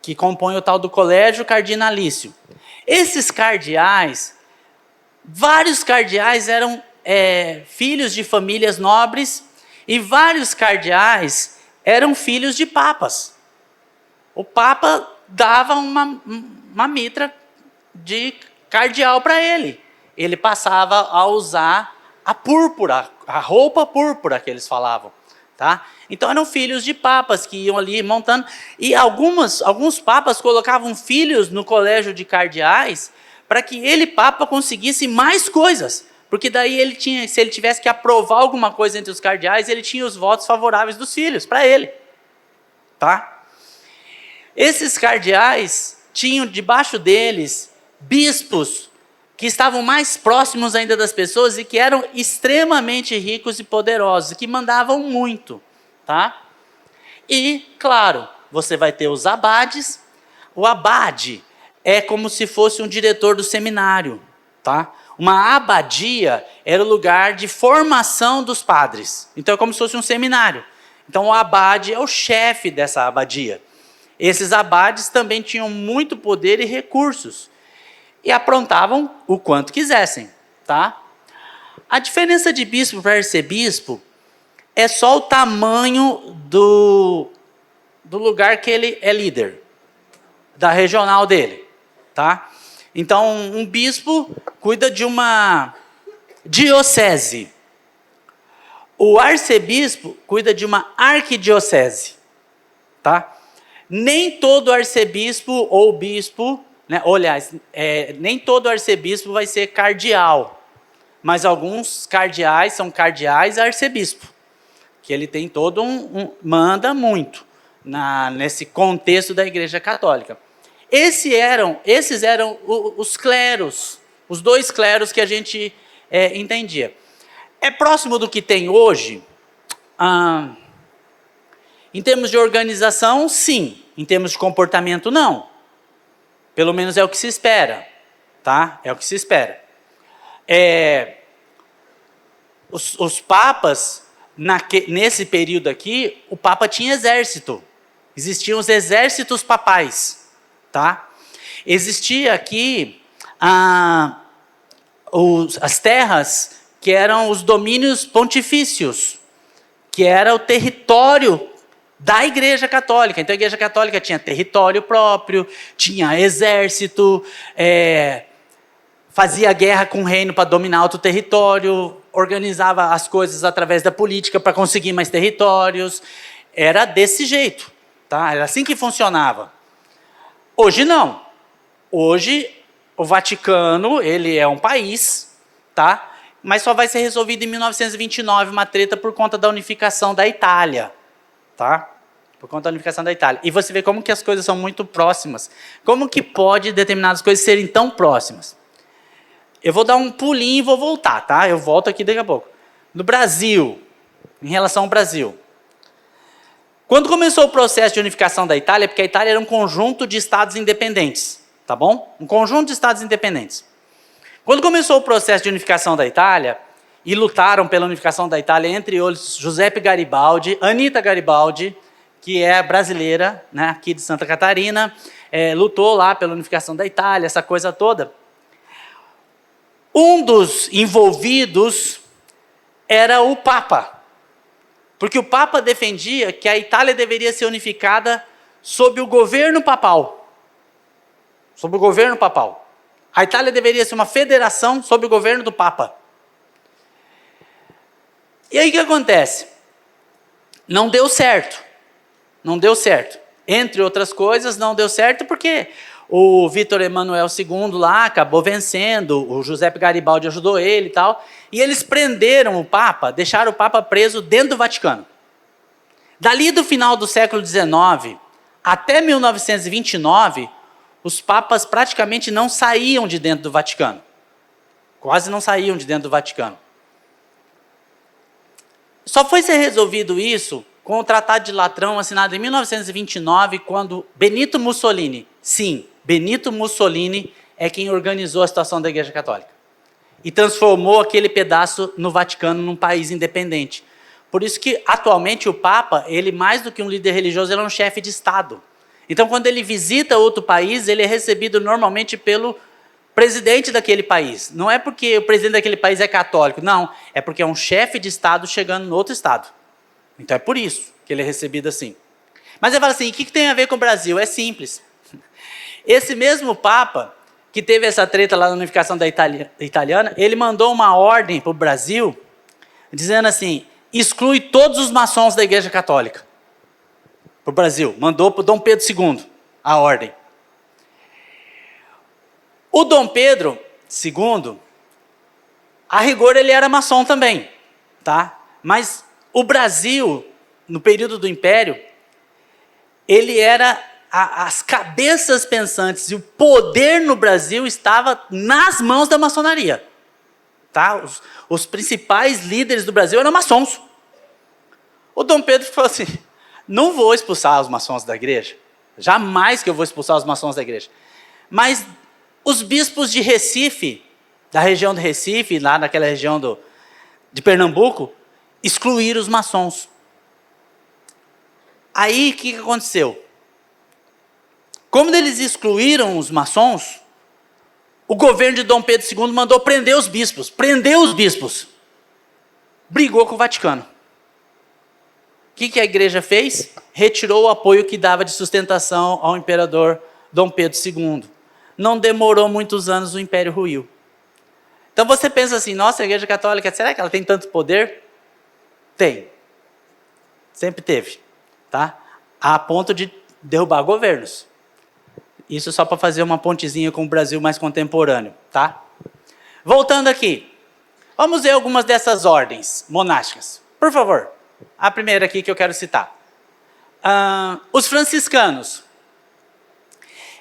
que compõem o tal do colégio cardinalício. Esses cardeais, vários cardeais eram filhos de famílias nobres e vários cardeais eram filhos de papas. O Papa dava uma mitra de cardeal para ele. Ele passava a usar a púrpura, a roupa púrpura que eles falavam, tá? Então eram filhos de papas que iam ali montando, e alguns papas colocavam filhos no colégio de cardeais para que ele, papa, conseguisse mais coisas, porque daí se ele tivesse que aprovar alguma coisa entre os cardeais, ele tinha os votos favoráveis dos filhos, para ele, tá? Esses cardeais tinham debaixo deles bispos que estavam mais próximos ainda das pessoas e que eram extremamente ricos e poderosos, que mandavam muito, tá? E, claro, você vai ter os abades. O abade é como se fosse um diretor do seminário, tá? Uma abadia era o lugar de formação dos padres. Então é como se fosse um seminário. Então o abade é o chefe dessa abadia. Esses abades também tinham muito poder e recursos. E aprontavam o quanto quisessem, tá? A diferença de bispo para arcebispo é só o tamanho do lugar que ele é líder, da regional dele, tá? Então, um bispo cuida de uma diocese. O arcebispo cuida de uma arquidiocese, tá? Nem todo arcebispo ou bispo, né, aliás, nem todo arcebispo vai ser cardeal, mas alguns cardeais são cardeais arcebispo, que ele tem todo manda muito nesse contexto da Igreja Católica. Esses eram os cleros, os dois cleros que a gente entendia. É próximo do que tem hoje? Em termos de organização, sim. Em termos de comportamento, não. Pelo menos é o que se espera, tá? É o que se espera. Os papas, nesse período aqui, o papa tinha exército. Existiam os exércitos papais, tá? Existia aqui as terras que eram os domínios pontifícios, que era o território da Igreja Católica. Então a Igreja Católica tinha território próprio, tinha exército, fazia guerra com o reino para dominar outro território, organizava as coisas através da política para conseguir mais territórios. Era desse jeito, tá? Era assim que funcionava. Hoje não. Hoje o Vaticano, ele é um país, tá? Mas só vai ser resolvido em 1929, uma treta por conta da unificação da Itália, tá? Por conta da unificação da Itália. E você vê como que as coisas são muito próximas. Como que pode determinadas coisas serem tão próximas? Eu vou dar um pulinho e vou voltar, tá? Eu volto aqui daqui a pouco. No Brasil, em relação ao Brasil. Quando começou o processo de unificação da Itália, porque a Itália era um conjunto de estados independentes, tá bom? Um conjunto de estados independentes. Quando começou o processo de unificação da Itália, e lutaram pela unificação da Itália, entre eles Giuseppe Garibaldi, Anita Garibaldi, que é brasileira, né, aqui de Santa Catarina, lutou lá pela unificação da Itália, essa coisa toda. Um dos envolvidos era o Papa, porque o Papa defendia que a Itália deveria ser unificada sob o governo papal. Sob o governo papal. A Itália deveria ser uma federação sob o governo do Papa. E aí o que acontece? Não deu certo. Não deu certo. Entre outras coisas, não deu certo porque o Vítor Emanuel II lá acabou vencendo, o Giuseppe Garibaldi ajudou ele e tal, e eles prenderam o Papa, deixaram o Papa preso dentro do Vaticano. Dali do final do século XIX até 1929, os papas praticamente não saíam de dentro do Vaticano. Quase não saíam de dentro do Vaticano. Só foi ser resolvido isso com o Tratado de Latrão, assinado em 1929, quando Benito Mussolini, sim, Benito Mussolini é quem organizou a situação da Igreja Católica. E transformou aquele pedaço no Vaticano num país independente. Por isso que, atualmente, o Papa, ele mais do que um líder religioso, ele é um chefe de Estado. Então, quando ele visita outro país, ele é recebido normalmente pelo presidente daquele país. Não é porque o presidente daquele país é católico, não. É porque é um chefe de Estado chegando no outro Estado. Então é por isso que ele é recebido assim. Mas ele fala assim, o que tem a ver com o Brasil? É simples. Esse mesmo Papa, que teve essa treta lá na unificação da italiana, ele mandou uma ordem para o Brasil, dizendo assim, exclui todos os maçons da Igreja Católica. Para o Brasil. Mandou para o Dom Pedro II a ordem. O Dom Pedro II, a rigor, ele era maçom também, tá? Mas o Brasil, no período do Império, ele era as cabeças pensantes e o poder no Brasil estava nas mãos da maçonaria. Tá? Os principais líderes do Brasil eram maçons. O Dom Pedro falou assim, não vou expulsar os maçons da igreja. Jamais que eu vou expulsar os maçons da igreja. Mas os bispos de Recife, da região do Recife, lá naquela região de Pernambuco, excluíram os maçons. Aí, o que aconteceu? Como eles excluíram os maçons, o governo de Dom Pedro II mandou prender os bispos. Prendeu os bispos. Brigou com o Vaticano. O que a igreja fez? Retirou o apoio que dava de sustentação ao imperador Dom Pedro II. Não demorou muitos anos, o império ruiu. Então você pensa assim, nossa, a igreja católica, será que ela tem tanto poder? Tem. Sempre teve. Tá? A ponto de derrubar governos. Isso só para fazer uma pontezinha com o Brasil mais contemporâneo. Tá? Voltando aqui. Vamos ver algumas dessas ordens monásticas. Por favor. A primeira aqui que eu quero citar. Os franciscanos.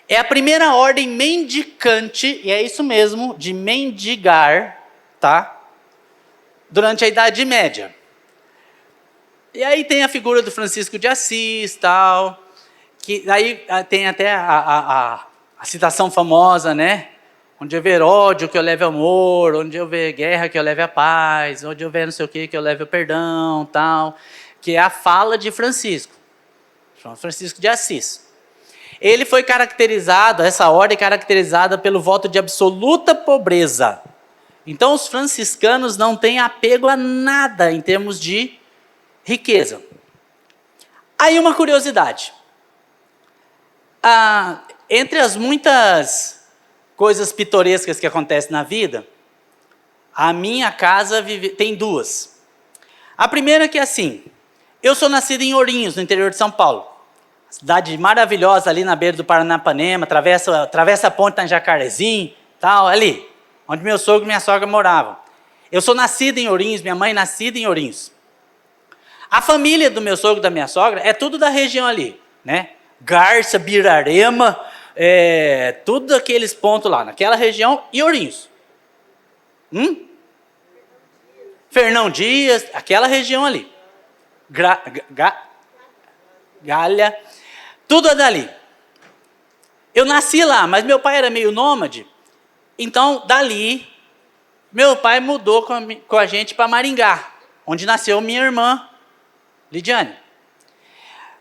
É a primeira ordem mendicante, e é isso mesmo, de mendigar, tá? Durante a Idade Média. E aí tem a figura do Francisco de Assis, tal, que aí tem até a citação famosa, né? Onde houver ódio, que eu leve amor, onde houver guerra, que eu leve a paz, onde houver não sei o que eu leve o perdão, tal, que é a fala de Francisco, São Francisco de Assis. Ele foi caracterizado, essa ordem é caracterizada pelo voto de absoluta pobreza. Então os franciscanos não têm apego a nada em termos de riqueza. Aí uma curiosidade. Entre as muitas coisas pitorescas que acontecem na vida, a minha casa tem duas. A primeira que é assim, eu sou nascido em Ourinhos, no interior de São Paulo. Cidade maravilhosa ali na beira do Paranapanema, atravessa a ponte em Jacarezinho, tal, ali, onde meu sogro e minha sogra moravam. Eu sou nascido em Ourinhos, minha mãe nascida em Ourinhos. A família do meu sogro e da minha sogra é tudo da região ali, né? Garça, Birarema, tudo aqueles pontos lá, naquela região e Ourinhos. Fernão Dias, aquela região ali. Galha, tudo é dali. Eu nasci lá, mas meu pai era meio nômade, então dali, meu pai mudou com a gente para Maringá, onde nasceu minha irmã, Lidiane.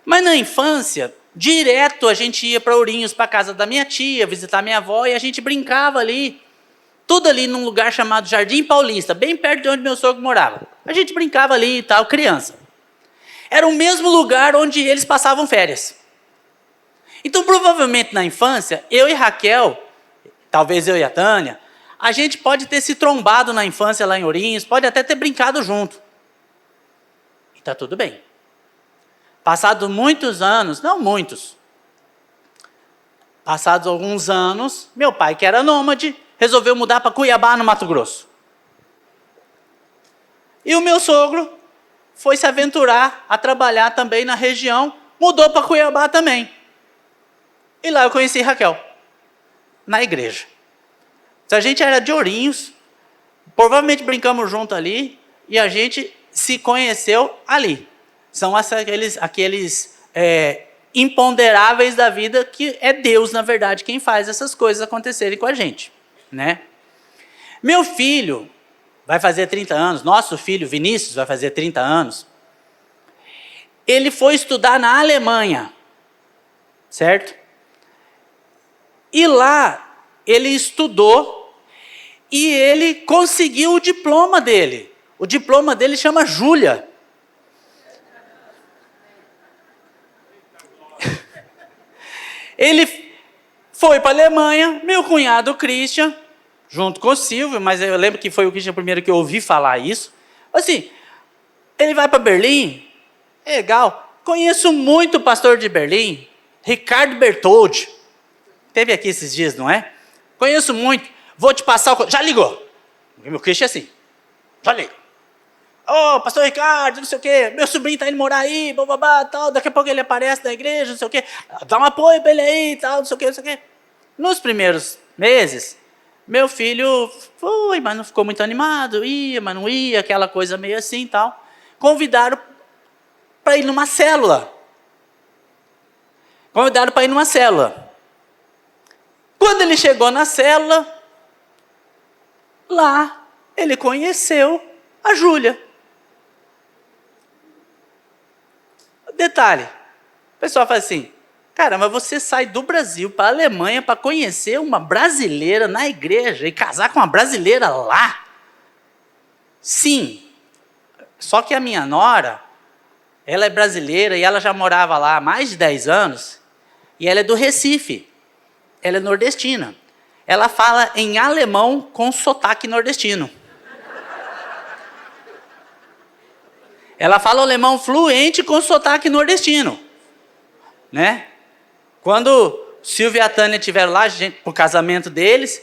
Mas na infância, direto a gente ia para Ourinhos, para a casa da minha tia, visitar minha avó, e a gente brincava ali, tudo ali num lugar chamado Jardim Paulista, bem perto de onde meu sogro morava. A gente brincava ali e tal, criança. Era o mesmo lugar onde eles passavam férias. Então, provavelmente na infância, eu e Raquel, talvez eu e a Tânia, a gente pode ter se trombado na infância lá em Ourinhos, pode até ter brincado junto. E está tudo bem. Passados muitos anos, não muitos, passados alguns anos, meu pai, que era nômade, resolveu mudar para Cuiabá, no Mato Grosso. E o meu sogro foi se aventurar a trabalhar também na região, mudou para Cuiabá também. E lá eu conheci Raquel, na igreja. Então a gente era de Ourinhos, provavelmente brincamos junto ali, e a gente se conheceu ali. São aqueles imponderáveis da vida, que é Deus, na verdade, quem faz essas coisas acontecerem com a gente, né? Meu filho vai fazer 30 anos, nosso filho Vinícius vai fazer 30 anos. Ele foi estudar na Alemanha, certo? E lá ele estudou e ele conseguiu o diploma dele. O diploma dele chama Júlia. Ele foi para a Alemanha, meu cunhado Christian, junto com o Silvio, mas eu lembro que foi o Christian primeiro que eu ouvi falar isso. Assim, ele vai para Berlim, é legal. Conheço muito o pastor de Berlim, Ricardo Bertoldi. Teve aqui esses dias, não é? Conheço muito. Vou te passar o... Já ligou. Meu Christian é assim. Já liga. Ô, pastor Ricardo, não sei o quê, meu sobrinho tá indo morar aí, bababá, tal, daqui a pouco ele aparece na igreja, não sei o quê, dá um apoio para ele aí, tal, não sei o quê, não sei o quê. Nos primeiros meses, meu filho foi, mas não ficou muito animado, ia, mas não ia, aquela coisa meio assim e tal. Convidaram para ir numa célula. Convidaram para ir numa célula. Quando ele chegou na célula, lá ele conheceu a Júlia. Detalhe, o pessoal fala assim, cara, mas você sai do Brasil para a Alemanha para conhecer uma brasileira na igreja e casar com uma brasileira lá? Sim, só que a minha nora, ela é brasileira e ela já morava lá há mais de 10 anos, e ela é do Recife, ela é nordestina. Ela fala em alemão com sotaque nordestino. Ela fala alemão fluente com sotaque nordestino, né? Quando Silvia e a Tânia estiveram lá, pro casamento deles,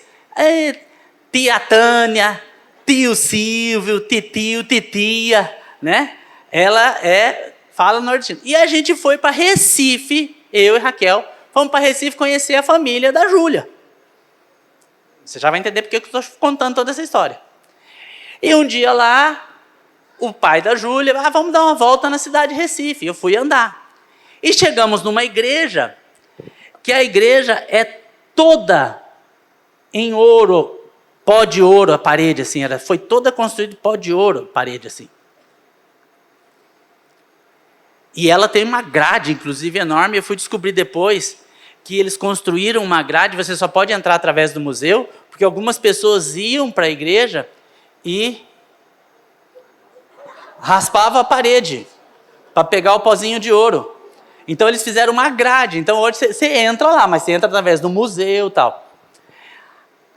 tia Tânia, tio Silvio, titio, titia, né? Ela fala nordestino. E a gente foi para Recife, eu e Raquel, fomos para Recife conhecer a família da Júlia. Você já vai entender porque eu estou contando toda essa história. E um dia lá, o pai da Júlia, vamos dar uma volta na cidade de Recife. Eu fui andar. E chegamos numa igreja, que a igreja é toda em ouro, pó de ouro, a parede, assim, ela foi toda construída de pó de ouro, a parede, assim. E ela tem uma grade, inclusive, enorme. Eu fui descobrir depois que eles construíram uma grade, você só pode entrar através do museu, porque algumas pessoas iam para a igreja e raspava a parede para pegar o pozinho de ouro. Então eles fizeram uma grade. Então hoje você entra lá, mas você entra através do museu e tal.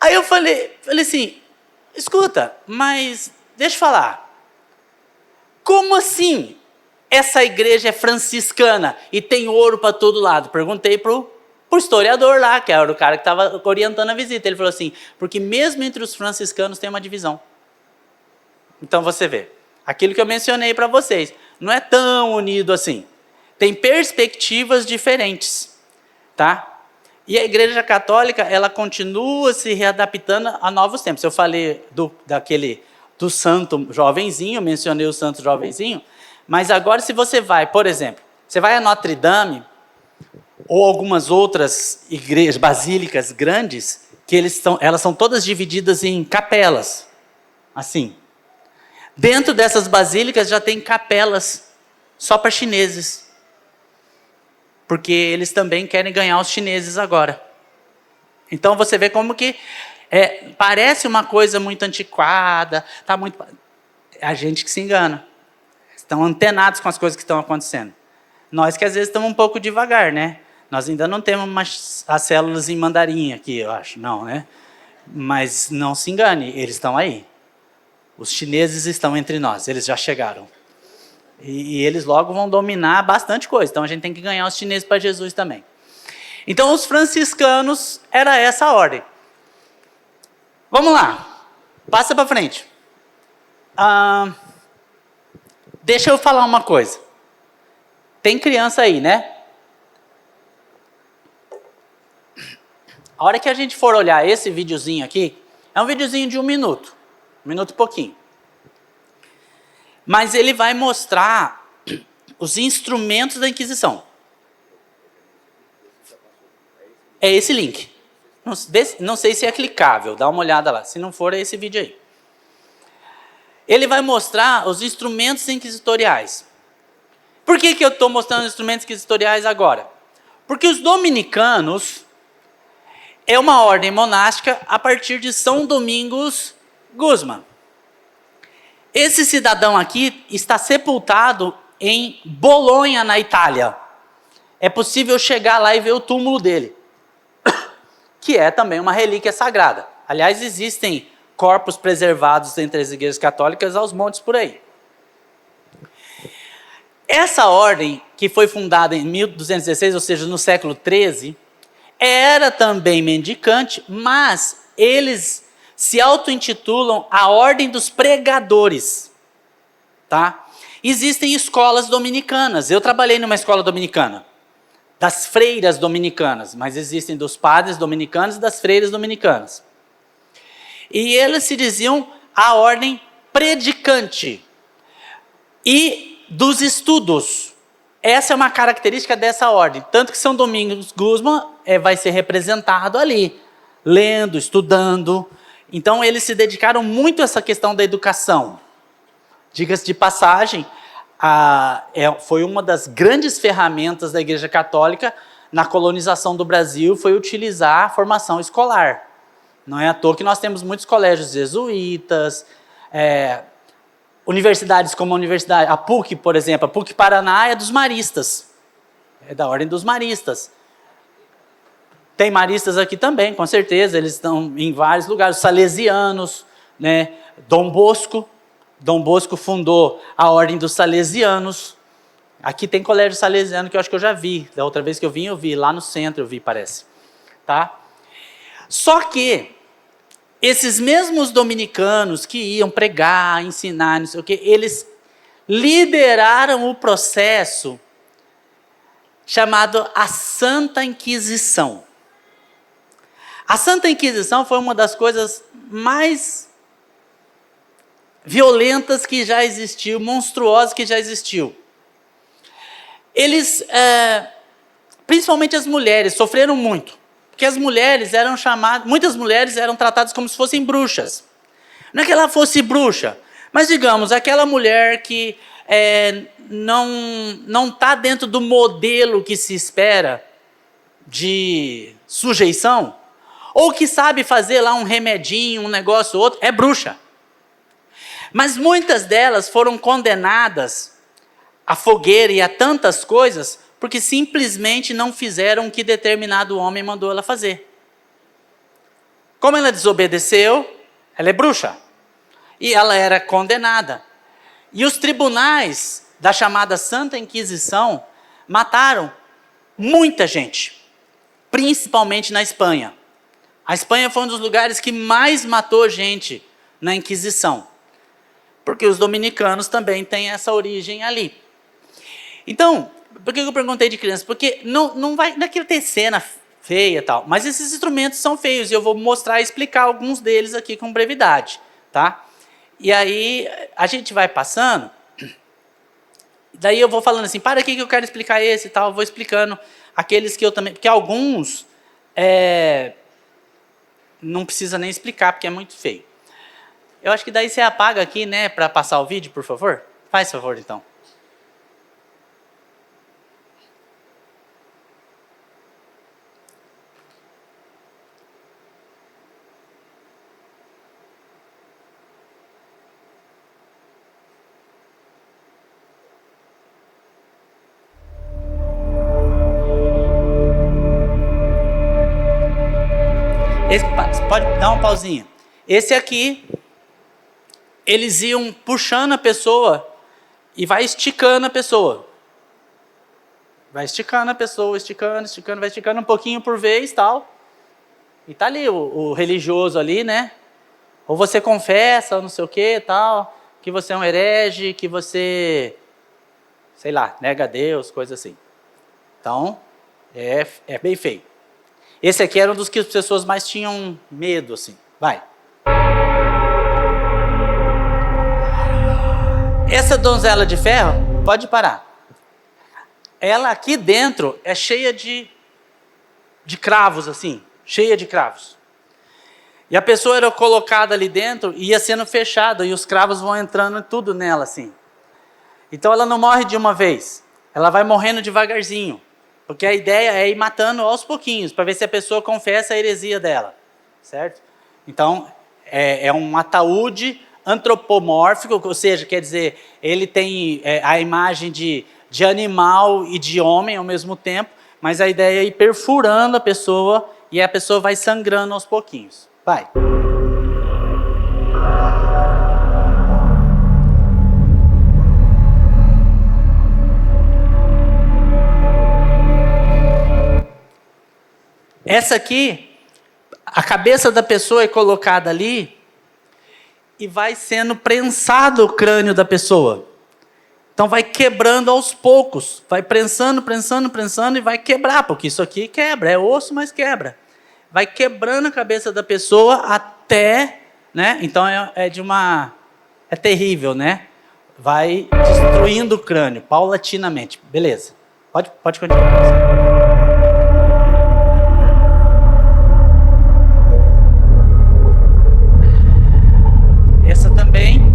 Aí eu falei assim, escuta, mas deixa eu falar. Como assim essa igreja é franciscana e tem ouro para todo lado? Perguntei pro historiador lá, que era o cara que estava orientando a visita. Ele falou assim, porque mesmo entre os franciscanos tem uma divisão. Então você vê. Aquilo que eu mencionei para vocês, não é tão unido assim. Tem perspectivas diferentes, tá? E a Igreja Católica, ela continua se readaptando a novos tempos. Eu falei do santo jovenzinho, mencionei o santo jovenzinho, mas agora se você vai, por exemplo, você vai a Notre Dame, ou algumas outras igrejas, basílicas grandes, que elas são todas divididas em capelas, assim. Dentro dessas basílicas já tem capelas só para chineses. Porque eles também querem ganhar os chineses agora. Então você vê como que parece uma coisa muito antiquada, tá muito. A gente que se engana. Estão antenados com as coisas que estão acontecendo. Nós que às vezes estamos um pouco devagar, né? Nós ainda não temos as células em mandarim aqui, eu acho. Não, né? Mas não se engane, eles estão aí. Os chineses estão entre nós, eles já chegaram. E eles logo vão dominar bastante coisa. Então a gente tem que ganhar os chineses para Jesus também. Então os franciscanos, era essa a ordem. Vamos lá, passa para frente. Deixa eu falar uma coisa. Tem criança aí, né? A hora que a gente for olhar esse videozinho aqui, é um videozinho de 1 minuto. 1 minuto e pouquinho. Mas ele vai mostrar os instrumentos da Inquisição. É esse link. Não sei se é clicável, dá uma olhada lá. Se não for, é esse vídeo aí. Ele vai mostrar os instrumentos inquisitoriais. Por que eu estou mostrando os instrumentos inquisitoriais agora? Porque os dominicanos é uma ordem monástica a partir de São Domingos Guzmán. Esse cidadão aqui está sepultado em Bolonha, na Itália. É possível chegar lá e ver o túmulo dele, que é também uma relíquia sagrada. Aliás, existem corpos preservados entre as igrejas católicas aos montes por aí. Essa ordem, que foi fundada em 1216, ou seja, no século XIII, era também mendicante, mas eles se auto-intitulam a Ordem dos Pregadores. tá? Existem escolas dominicanas. Eu trabalhei numa escola dominicana, das freiras dominicanas, mas existem dos padres dominicanos e das freiras dominicanas. E eles se diziam a ordem predicante e dos estudos. Essa é uma característica dessa ordem. Tanto que São Domingos Guzmán vai ser representado ali, lendo, estudando. Então, eles se dedicaram muito a essa questão da educação. Diga-se de passagem, foi uma das grandes ferramentas da Igreja Católica na colonização do Brasil, foi utilizar a formação escolar. Não é à toa que nós temos muitos colégios jesuítas, universidades como a PUC, por exemplo, a PUC Paraná é dos maristas, é da ordem dos maristas. Tem maristas aqui também, com certeza, eles estão em vários lugares, os salesianos, né? Dom Bosco fundou a ordem dos salesianos. Aqui tem colégio salesiano que eu acho que eu já vi, da outra vez que eu vi, lá no centro eu vi, parece. Tá? Só que esses mesmos dominicanos que iam pregar, ensinar, não sei o quê, eles lideraram o processo chamado a Santa Inquisição. A Santa Inquisição foi uma das coisas mais violentas que já existiu, monstruosas que já existiu. Eles, principalmente as mulheres, sofreram muito. Porque as mulheres eram chamadas, muitas mulheres eram tratadas como se fossem bruxas. Não é que ela fosse bruxa, mas digamos, aquela mulher que não está dentro do modelo que se espera de sujeição, ou que sabe fazer lá um remedinho, um negócio ou outro, é bruxa. Mas muitas delas foram condenadas à fogueira e a tantas coisas porque simplesmente não fizeram o que determinado homem mandou ela fazer. Como ela desobedeceu, ela é bruxa. E ela era condenada. E os tribunais da chamada Santa Inquisição mataram muita gente, principalmente na Espanha. A Espanha foi um dos lugares que mais matou gente na Inquisição, porque os dominicanos também têm essa origem ali. Então, por que eu perguntei de criança? Porque não vai ter cena feia e tal, mas esses instrumentos são feios e eu vou mostrar e explicar alguns deles aqui com brevidade, tá? E aí a gente vai passando, daí eu vou falando assim, para aqui que eu quero explicar esse e tal, eu vou explicando aqueles que eu também, porque alguns não precisa nem explicar, porque é muito feio. Eu acho que daí você apaga aqui, né, para passar o vídeo, por favor? Faz favor, então. Pode dar uma pausinha. Esse aqui, eles iam puxando a pessoa e vai esticando a pessoa. Vai esticando a pessoa, esticando, vai esticando um pouquinho por vez, tal. E tá ali o religioso ali, né? Ou você confessa, ou não sei o que, tal, que você é um herege, que você, sei lá, nega a Deus, coisa assim. Então, é bem feio. Esse aqui era um dos que as pessoas mais tinham medo, assim. Vai. Essa donzela de ferro, pode parar. Ela aqui dentro é cheia de cravos, assim. Cheia de cravos. E a pessoa era colocada ali dentro e ia sendo fechada. E os cravos vão entrando tudo nela, assim. Então ela não morre de uma vez. Ela vai morrendo devagarzinho. Porque a ideia é ir matando aos pouquinhos, para ver se a pessoa confessa a heresia dela, certo? Então, é um ataúde antropomórfico, ou seja, quer dizer, ele tem a imagem de animal e de homem ao mesmo tempo, mas a ideia é ir perfurando a pessoa e a pessoa vai sangrando aos pouquinhos. Vai. Essa aqui, a cabeça da pessoa é colocada ali e vai sendo prensado o crânio da pessoa. Então vai quebrando aos poucos, vai prensando e vai quebrar, porque isso aqui quebra, é osso, mas quebra. Vai quebrando a cabeça da pessoa até, né? Então é terrível, né? Vai destruindo o crânio, paulatinamente. Beleza, pode continuar. Essa também,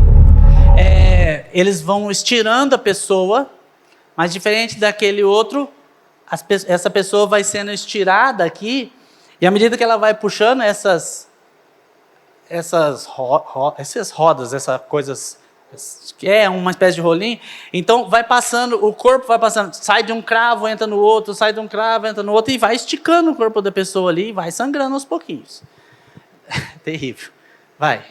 eles vão estirando a pessoa, mas diferente daquele outro, essa pessoa vai sendo estirada aqui, e à medida que ela vai puxando essas rodas, essas coisas, que é uma espécie de rolinho, então vai passando, o corpo vai passando, sai de um cravo, entra no outro, sai de um cravo, entra no outro, e vai esticando o corpo da pessoa ali, e vai sangrando aos pouquinhos. Terrível. Vai.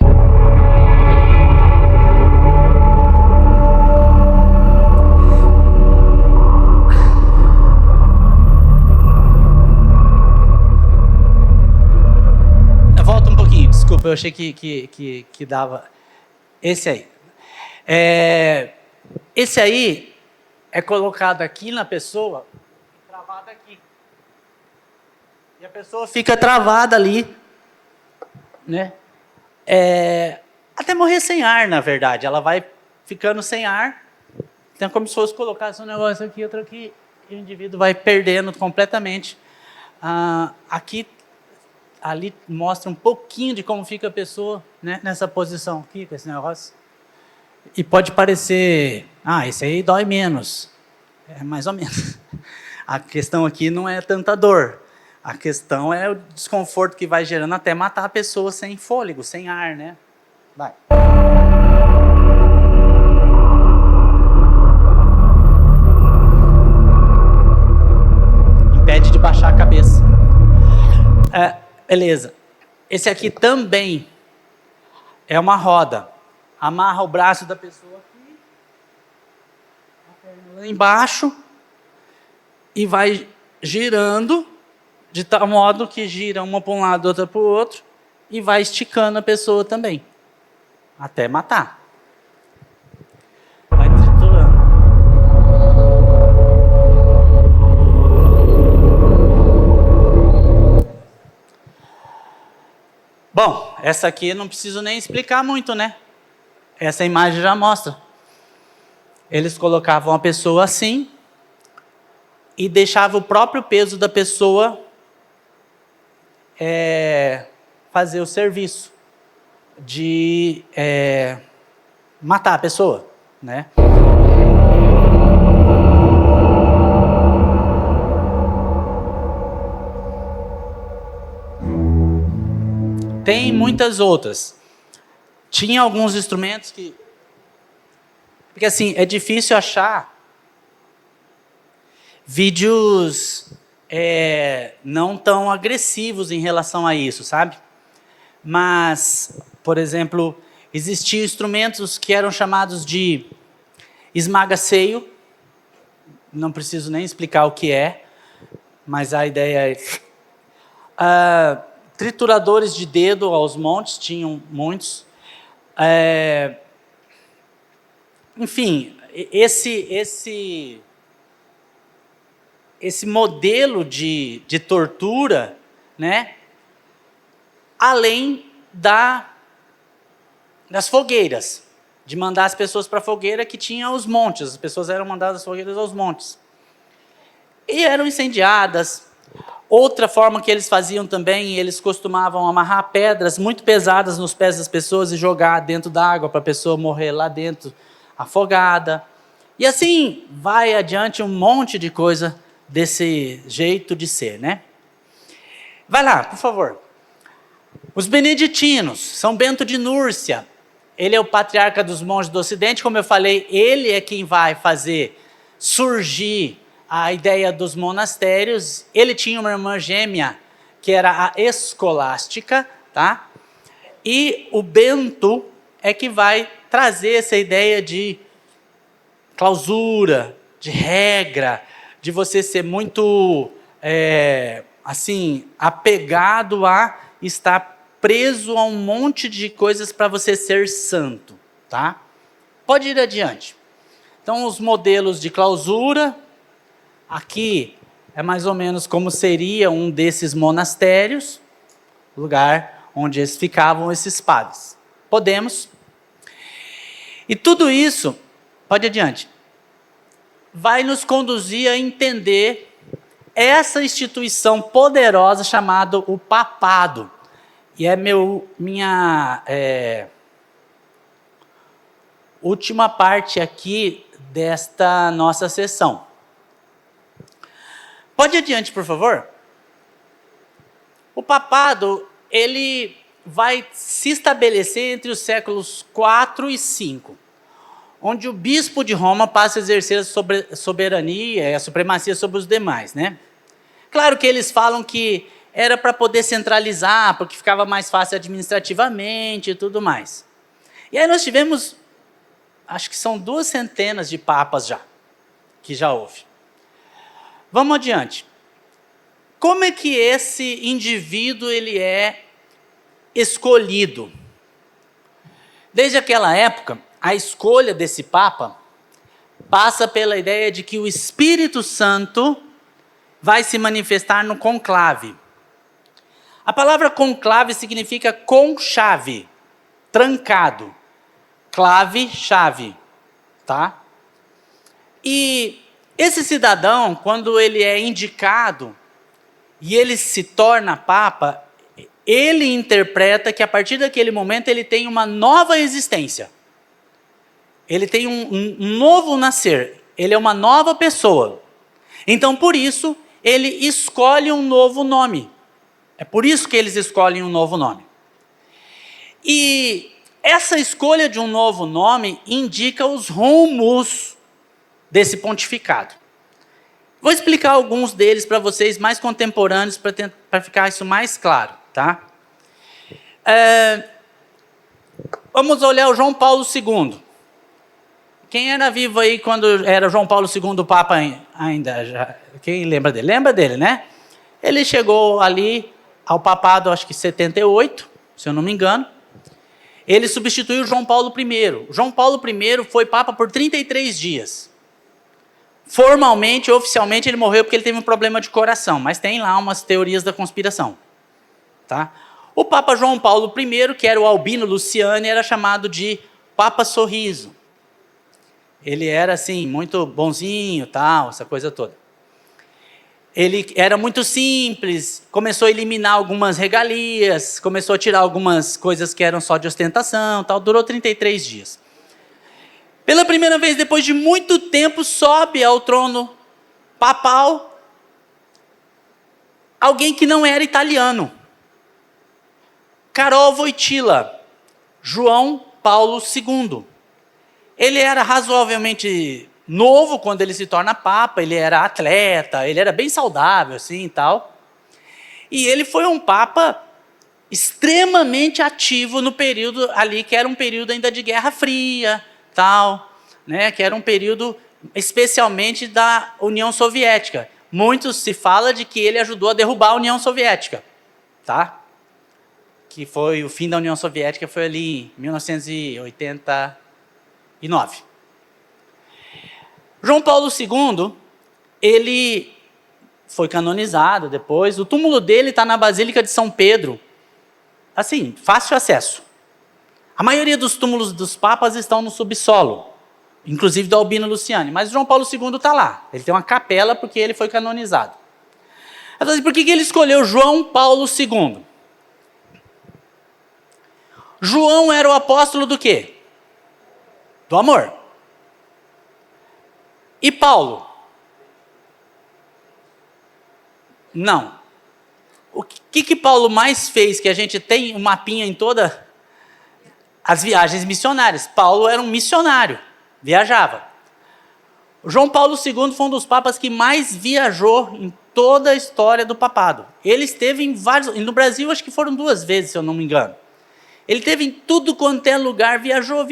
Volta um pouquinho, desculpa, eu achei que dava. Esse aí. Esse aí é colocado aqui na pessoa, travado aqui. E a pessoa fica travada ali, né? Até morrer sem ar, na verdade. Ela vai ficando sem ar. Então, como se fosse colocar um negócio aqui, outro aqui, e o indivíduo vai perdendo completamente. Ali mostra um pouquinho de como fica a pessoa, né, nessa posição aqui, com esse negócio. E pode parecer, esse aí dói menos. É mais ou menos. A questão aqui não é tanta dor. A questão é o desconforto que vai gerando até matar a pessoa sem fôlego, sem ar, né? Vai. Impede de baixar a cabeça. Beleza. Esse aqui também é uma roda. Amarra o braço da pessoa aqui, a perna lá embaixo, e vai girando, de tal modo que gira uma para um lado, outra para o outro, e vai esticando a pessoa também, até matar. Vai triturando. Bom, essa aqui eu não preciso nem explicar muito, né? Essa imagem já mostra. Eles colocavam a pessoa assim e deixavam o próprio peso da pessoa fazer o serviço de matar a pessoa, né? Tem muitas outras. Tinha alguns instrumentos que... Porque assim, é difícil achar vídeos não tão agressivos em relação a isso, sabe? Mas, por exemplo, existiam instrumentos que eram chamados de esmaga-seio. Não preciso nem explicar o que é, mas a ideia é... trituradores de dedo aos montes, tinham muitos. Enfim, esse modelo de tortura, né? Além das fogueiras, de mandar as pessoas para a fogueira que tinha os montes, as pessoas eram mandadas às fogueiras aos montes. E eram incendiadas. Outra forma que eles faziam também, eles costumavam amarrar pedras muito pesadas nos pés das pessoas e jogar dentro da água para a pessoa morrer lá dentro, afogada. E assim vai adiante um monte de coisa desse jeito de ser, né? Vai lá, por favor. Os beneditinos, São Bento de Núrcia, ele é o patriarca dos monges do Ocidente, como eu falei, ele é quem vai fazer surgir a ideia dos monastérios. Ele tinha uma irmã gêmea, que era a escolástica, tá? E o Bento é que vai trazer essa ideia de clausura, de regra, de você ser muito, apegado a estar preso a um monte de coisas para você ser santo, tá? Pode ir adiante. Então, os modelos de clausura, aqui é mais ou menos como seria um desses monastérios, lugar onde eles ficavam, esses padres. Podemos. E tudo isso, pode adiante, vai nos conduzir a entender essa instituição poderosa chamada o papado. E é minha última parte aqui desta nossa sessão. Pode ir adiante, por favor? O papado, ele vai se estabelecer entre os séculos 4 e 5, onde o bispo de Roma passa a exercer a soberania e a supremacia sobre os demais, né? Claro que eles falam que era para poder centralizar, porque ficava mais fácil administrativamente e tudo mais. E aí nós tivemos, acho que são 200 de papas já, que já houve. Vamos adiante. Como é que esse indivíduo ele é escolhido? Desde aquela época, a escolha desse papa passa pela ideia de que o Espírito Santo vai se manifestar no conclave. A palavra conclave significa conchave, trancado. Clave, chave, tá? E esse cidadão, quando ele é indicado e ele se torna papa, ele interpreta que a partir daquele momento ele tem uma nova existência. Ele tem um novo nascer. Ele é uma nova pessoa. Então, por isso, ele escolhe um novo nome. É por isso que eles escolhem um novo nome. E essa escolha de um novo nome indica os rumos desse pontificado. Vou explicar alguns deles para vocês, mais contemporâneos, para ficar isso mais claro, tá? Vamos olhar o João Paulo II. Quem era vivo aí quando era João Paulo II o Papa ainda? Quem lembra dele? Lembra dele, né? Ele chegou ali ao papado, acho que 78, se eu não me engano. Ele substituiu João Paulo I. João Paulo I foi papa por 33 dias. Formalmente, oficialmente, ele morreu porque ele teve um problema de coração, mas tem lá umas teorias da conspiração. Tá? O Papa João Paulo I, que era o Albino Luciani, era chamado de Papa Sorriso. Ele era, assim, muito bonzinho, tal, essa coisa toda. Ele era muito simples, começou a eliminar algumas regalias, começou a tirar algumas coisas que eram só de ostentação, tal, durou 33 dias. Pela primeira vez, depois de muito tempo, sobe ao trono papal alguém que não era italiano. Karol Wojtyła, João Paulo II. Ele era razoavelmente novo quando ele se torna papa, ele era atleta, ele era bem saudável assim e tal. E ele foi um papa extremamente ativo no período ali, que era um período ainda de Guerra Fria, tal, né, que era um período especialmente da União Soviética. Muito se fala de que ele ajudou a derrubar a União Soviética, tá? Que foi o fim da União Soviética, foi ali em 1989. João Paulo II, ele foi canonizado depois. O túmulo dele está na Basílica de São Pedro. Assim, fácil acesso. A maioria dos túmulos dos papas estão no subsolo, inclusive do Albino Luciani. Mas João Paulo II está lá. Ele tem uma capela porque ele foi canonizado. Então, por que ele escolheu João Paulo II? João era o apóstolo do quê? Do amor. E Paulo? Não. O que Paulo mais fez, que a gente tem um mapinha em todas as viagens missionárias? Paulo era um missionário, viajava. João Paulo II foi um dos papas que mais viajou em toda a história do papado. Ele esteve em vários... No Brasil, acho que foram 2 vezes, se eu não me engano. Ele esteve em tudo quanto é lugar, viajou.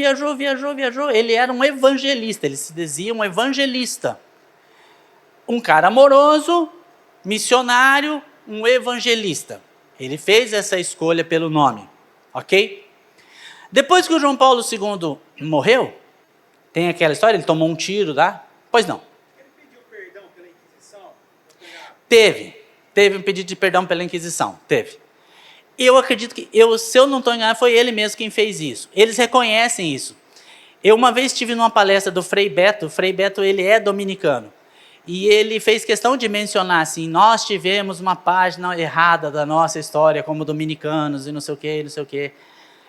Ele era um evangelista, ele se dizia um evangelista. Um cara amoroso, missionário, um evangelista. Ele fez essa escolha pelo nome, ok? Depois que o João Paulo II morreu, Tem aquela história, ele tomou um tiro, tá? Pois não. Ele pediu perdão pela Inquisição? Teve um pedido de perdão pela Inquisição, teve. Eu acredito que, se eu não estou enganado, foi ele mesmo quem fez isso. Eles reconhecem isso. Eu uma vez estive numa palestra do Frei Beto. O Frei Beto, ele é dominicano. E ele fez questão de mencionar assim, nós tivemos uma página errada da nossa história como dominicanos e não sei o quê, não sei o quê.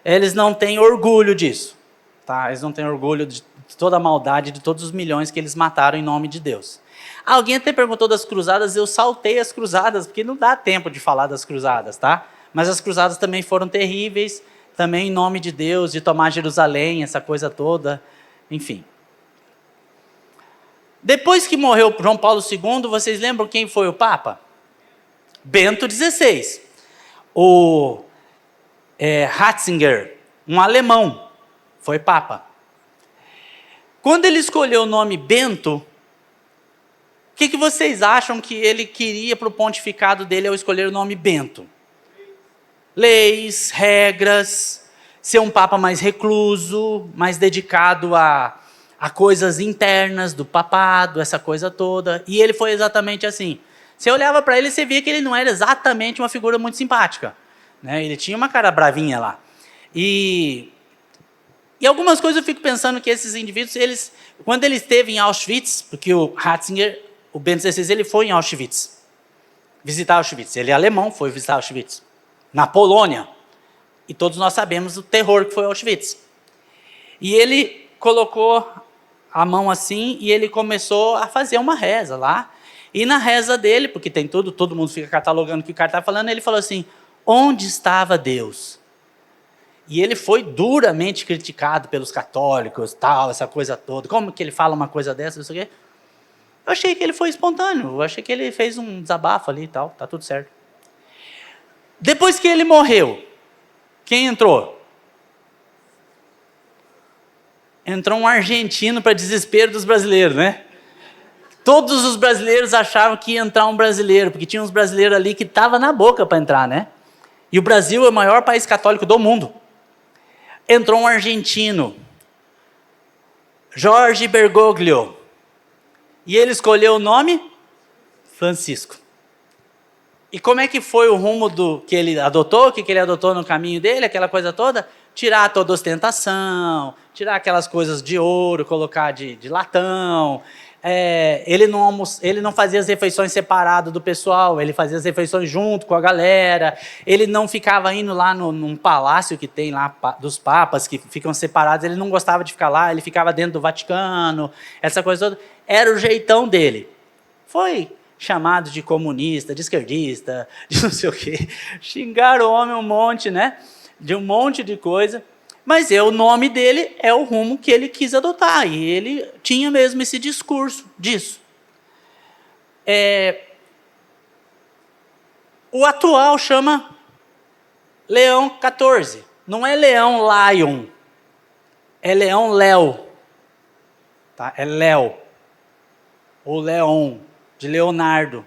Eles não têm orgulho disso. Tá? Eles não têm orgulho de toda a maldade, de todos os milhões que eles mataram em nome de Deus. Alguém até perguntou das cruzadas, eu saltei as cruzadas, porque não dá tempo de falar das cruzadas, tá? Mas as cruzadas também foram terríveis, também em nome de Deus, de tomar Jerusalém, essa coisa toda, enfim. Depois que morreu João Paulo II, vocês lembram quem foi o Papa? Bento XVI. O Ratzinger, um alemão, foi Papa. Quando ele escolheu o nome Bento, o que vocês acham que ele queria para o pontificado dele ao escolher o nome Bento? Leis, regras, ser um papa mais recluso, mais dedicado a coisas internas do papado, essa coisa toda. E ele foi exatamente assim. Você olhava para ele e você via que ele não era exatamente uma figura muito simpática, né? Ele tinha uma cara bravinha lá. E algumas coisas eu fico pensando que esses indivíduos, quando ele esteve em Auschwitz, porque o Ratzinger, o Bento XVI, ele foi em Auschwitz, visitar Auschwitz. Ele é alemão, foi visitar Auschwitz, na Polônia. E todos nós sabemos o terror que foi Auschwitz. E ele colocou a mão assim e ele começou a fazer uma reza lá. E na reza dele, porque tem tudo, todo mundo fica catalogando o que o cara está falando, ele falou assim, onde estava Deus? E ele foi duramente criticado pelos católicos, tal, essa coisa toda. Como que ele fala uma coisa dessa, não sei o quê? Eu achei que ele foi espontâneo, eu achei que ele fez um desabafo ali e tal, tá tudo certo. Depois que ele morreu, quem entrou? Entrou um argentino para desespero dos brasileiros, né? Todos os brasileiros achavam que ia entrar um brasileiro, porque tinha uns brasileiros ali que estavam na boca para entrar, né? E o Brasil é o maior país católico do mundo. Entrou um argentino, Jorge Bergoglio, e ele escolheu o nome Francisco. E como é que foi o rumo que ele adotou, que ele adotou no caminho dele, aquela coisa toda? Tirar toda a ostentação, tirar aquelas coisas de ouro, colocar de latão. Ele não fazia as refeições separado do pessoal, ele fazia as refeições junto com a galera. Ele não ficava indo lá num palácio que tem lá dos papas, que ficam separados. Ele não gostava de ficar lá, ele ficava dentro do Vaticano, essa coisa toda. Era o jeitão dele. Foi chamado de comunista, de esquerdista, de não sei o quê. Xingaram o homem um monte, né? De um monte de coisa. Mas o nome dele é o rumo que ele quis adotar. E ele tinha mesmo esse discurso disso. O atual chama Leão XIV. Não é Leão Lion. É Leão Léo. Tá? É Léo. Ou Leon, de Leonardo.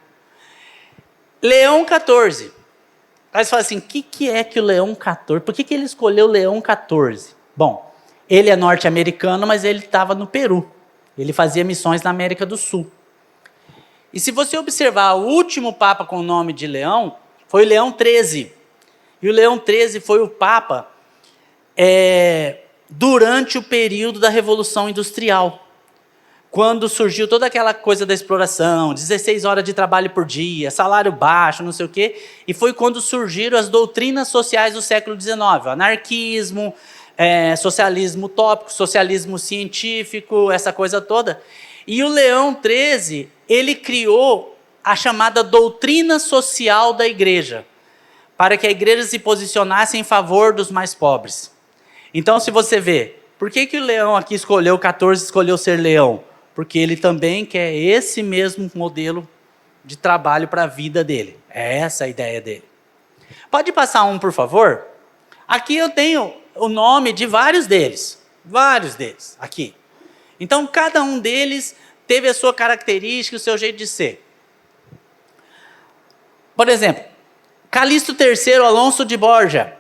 Leão XIV. Aí você fala assim, o que é que o Leão XIV, por que ele escolheu o Leão XIV? Bom, ele é norte-americano, mas ele estava no Peru. Ele fazia missões na América do Sul. E se você observar, o último papa com o nome de Leão foi o Leão XIII. E o Leão XIII foi o papa durante o período da Revolução Industrial. Quando surgiu toda aquela coisa da exploração, 16 horas de trabalho por dia, salário baixo, não sei o quê, e foi quando surgiram as doutrinas sociais do século XIX, o anarquismo, socialismo utópico, socialismo científico, essa coisa toda. E o Leão XIII, ele criou a chamada doutrina social da igreja, para que a igreja se posicionasse em favor dos mais pobres. Então, se você vê, por que o Leão aqui escolheu, o 14 escolheu ser leão? Porque ele também quer esse mesmo modelo de trabalho para a vida dele. É essa a ideia dele. Pode passar um, por favor? Aqui eu tenho o nome de vários deles. Vários deles, aqui. Então, cada um deles teve a sua característica, o seu jeito de ser. Por exemplo, Calixto III Alonso de Borja.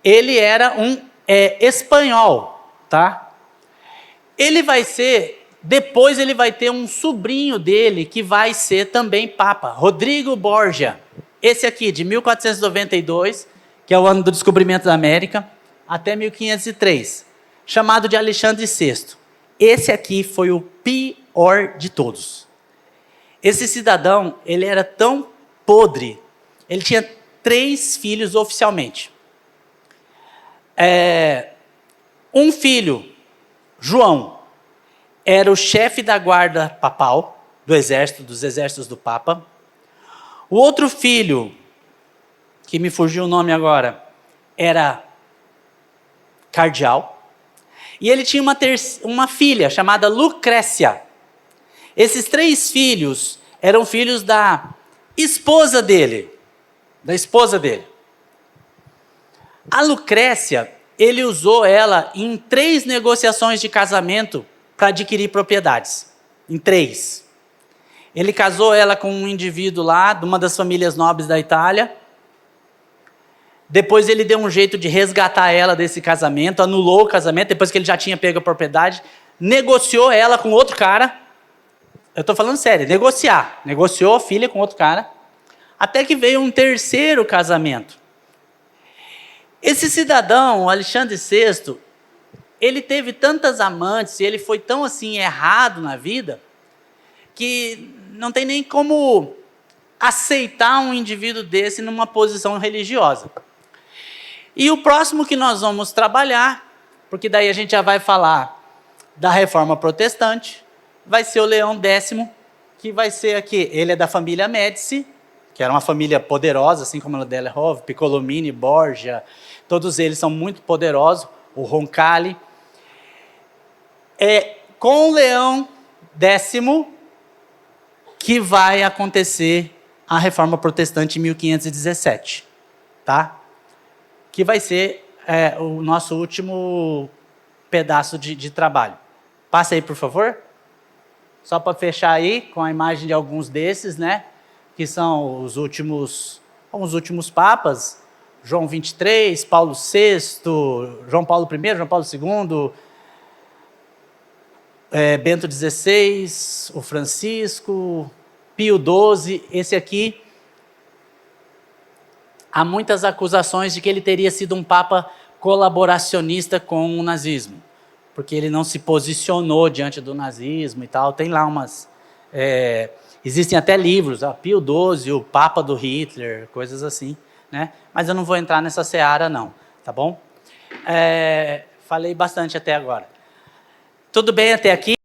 Ele era um espanhol, tá? Ele vai ser, depois ele vai ter um sobrinho dele que vai ser também Papa, Rodrigo Borgia. Esse aqui, de 1492, que é o ano do descobrimento da América, até 1503, chamado de Alexandre VI. Esse aqui foi o pior de todos. Esse cidadão, ele era tão podre, ele tinha 3 filhos oficialmente. Um filho, João, era o chefe da guarda papal, dos exércitos do Papa. O outro filho, que me fugiu o nome agora, era cardeal. E ele tinha uma filha chamada Lucrécia. Esses 3 filhos eram filhos da esposa dele. A Lucrécia, ele usou ela em 3 negociações de casamento para adquirir propriedades. Em 3. Ele casou ela com um indivíduo lá, de uma das famílias nobres da Itália. Depois ele deu um jeito de resgatar ela desse casamento, anulou o casamento, depois que ele já tinha pego a propriedade, negociou ela com outro cara. Eu estou falando sério, negociou a filha com outro cara, até que veio um 3º casamento. Esse cidadão, Alexandre VI, ele teve tantas amantes, e ele foi tão assim errado na vida, que não tem nem como aceitar um indivíduo desse numa posição religiosa. E o próximo que nós vamos trabalhar, porque daí a gente já vai falar da Reforma Protestante, vai ser o Leão X, que vai ser aqui, ele é da família Médici, que era uma família poderosa, assim como a Delhove, Piccolomini, Borgia, todos eles são muito poderosos, o Roncalli. É com o Leão X que vai acontecer a Reforma Protestante em 1517, tá? Que vai ser o nosso último pedaço de trabalho. Passa aí, por favor. Só para fechar aí com a imagem de alguns desses, né? Que são os últimos papas, João XXIII, Paulo VI, João Paulo I, João Paulo II, Bento XVI, o Francisco, Pio XII, esse aqui. Há muitas acusações de que ele teria sido um papa colaboracionista com o nazismo, porque ele não se posicionou diante do nazismo e tal. Tem lá umas... existem até livros, Pio XII, o Papa do Hitler, coisas assim, né? Mas eu não vou entrar nessa seara não, tá bom? Falei bastante até agora. Tudo bem até aqui?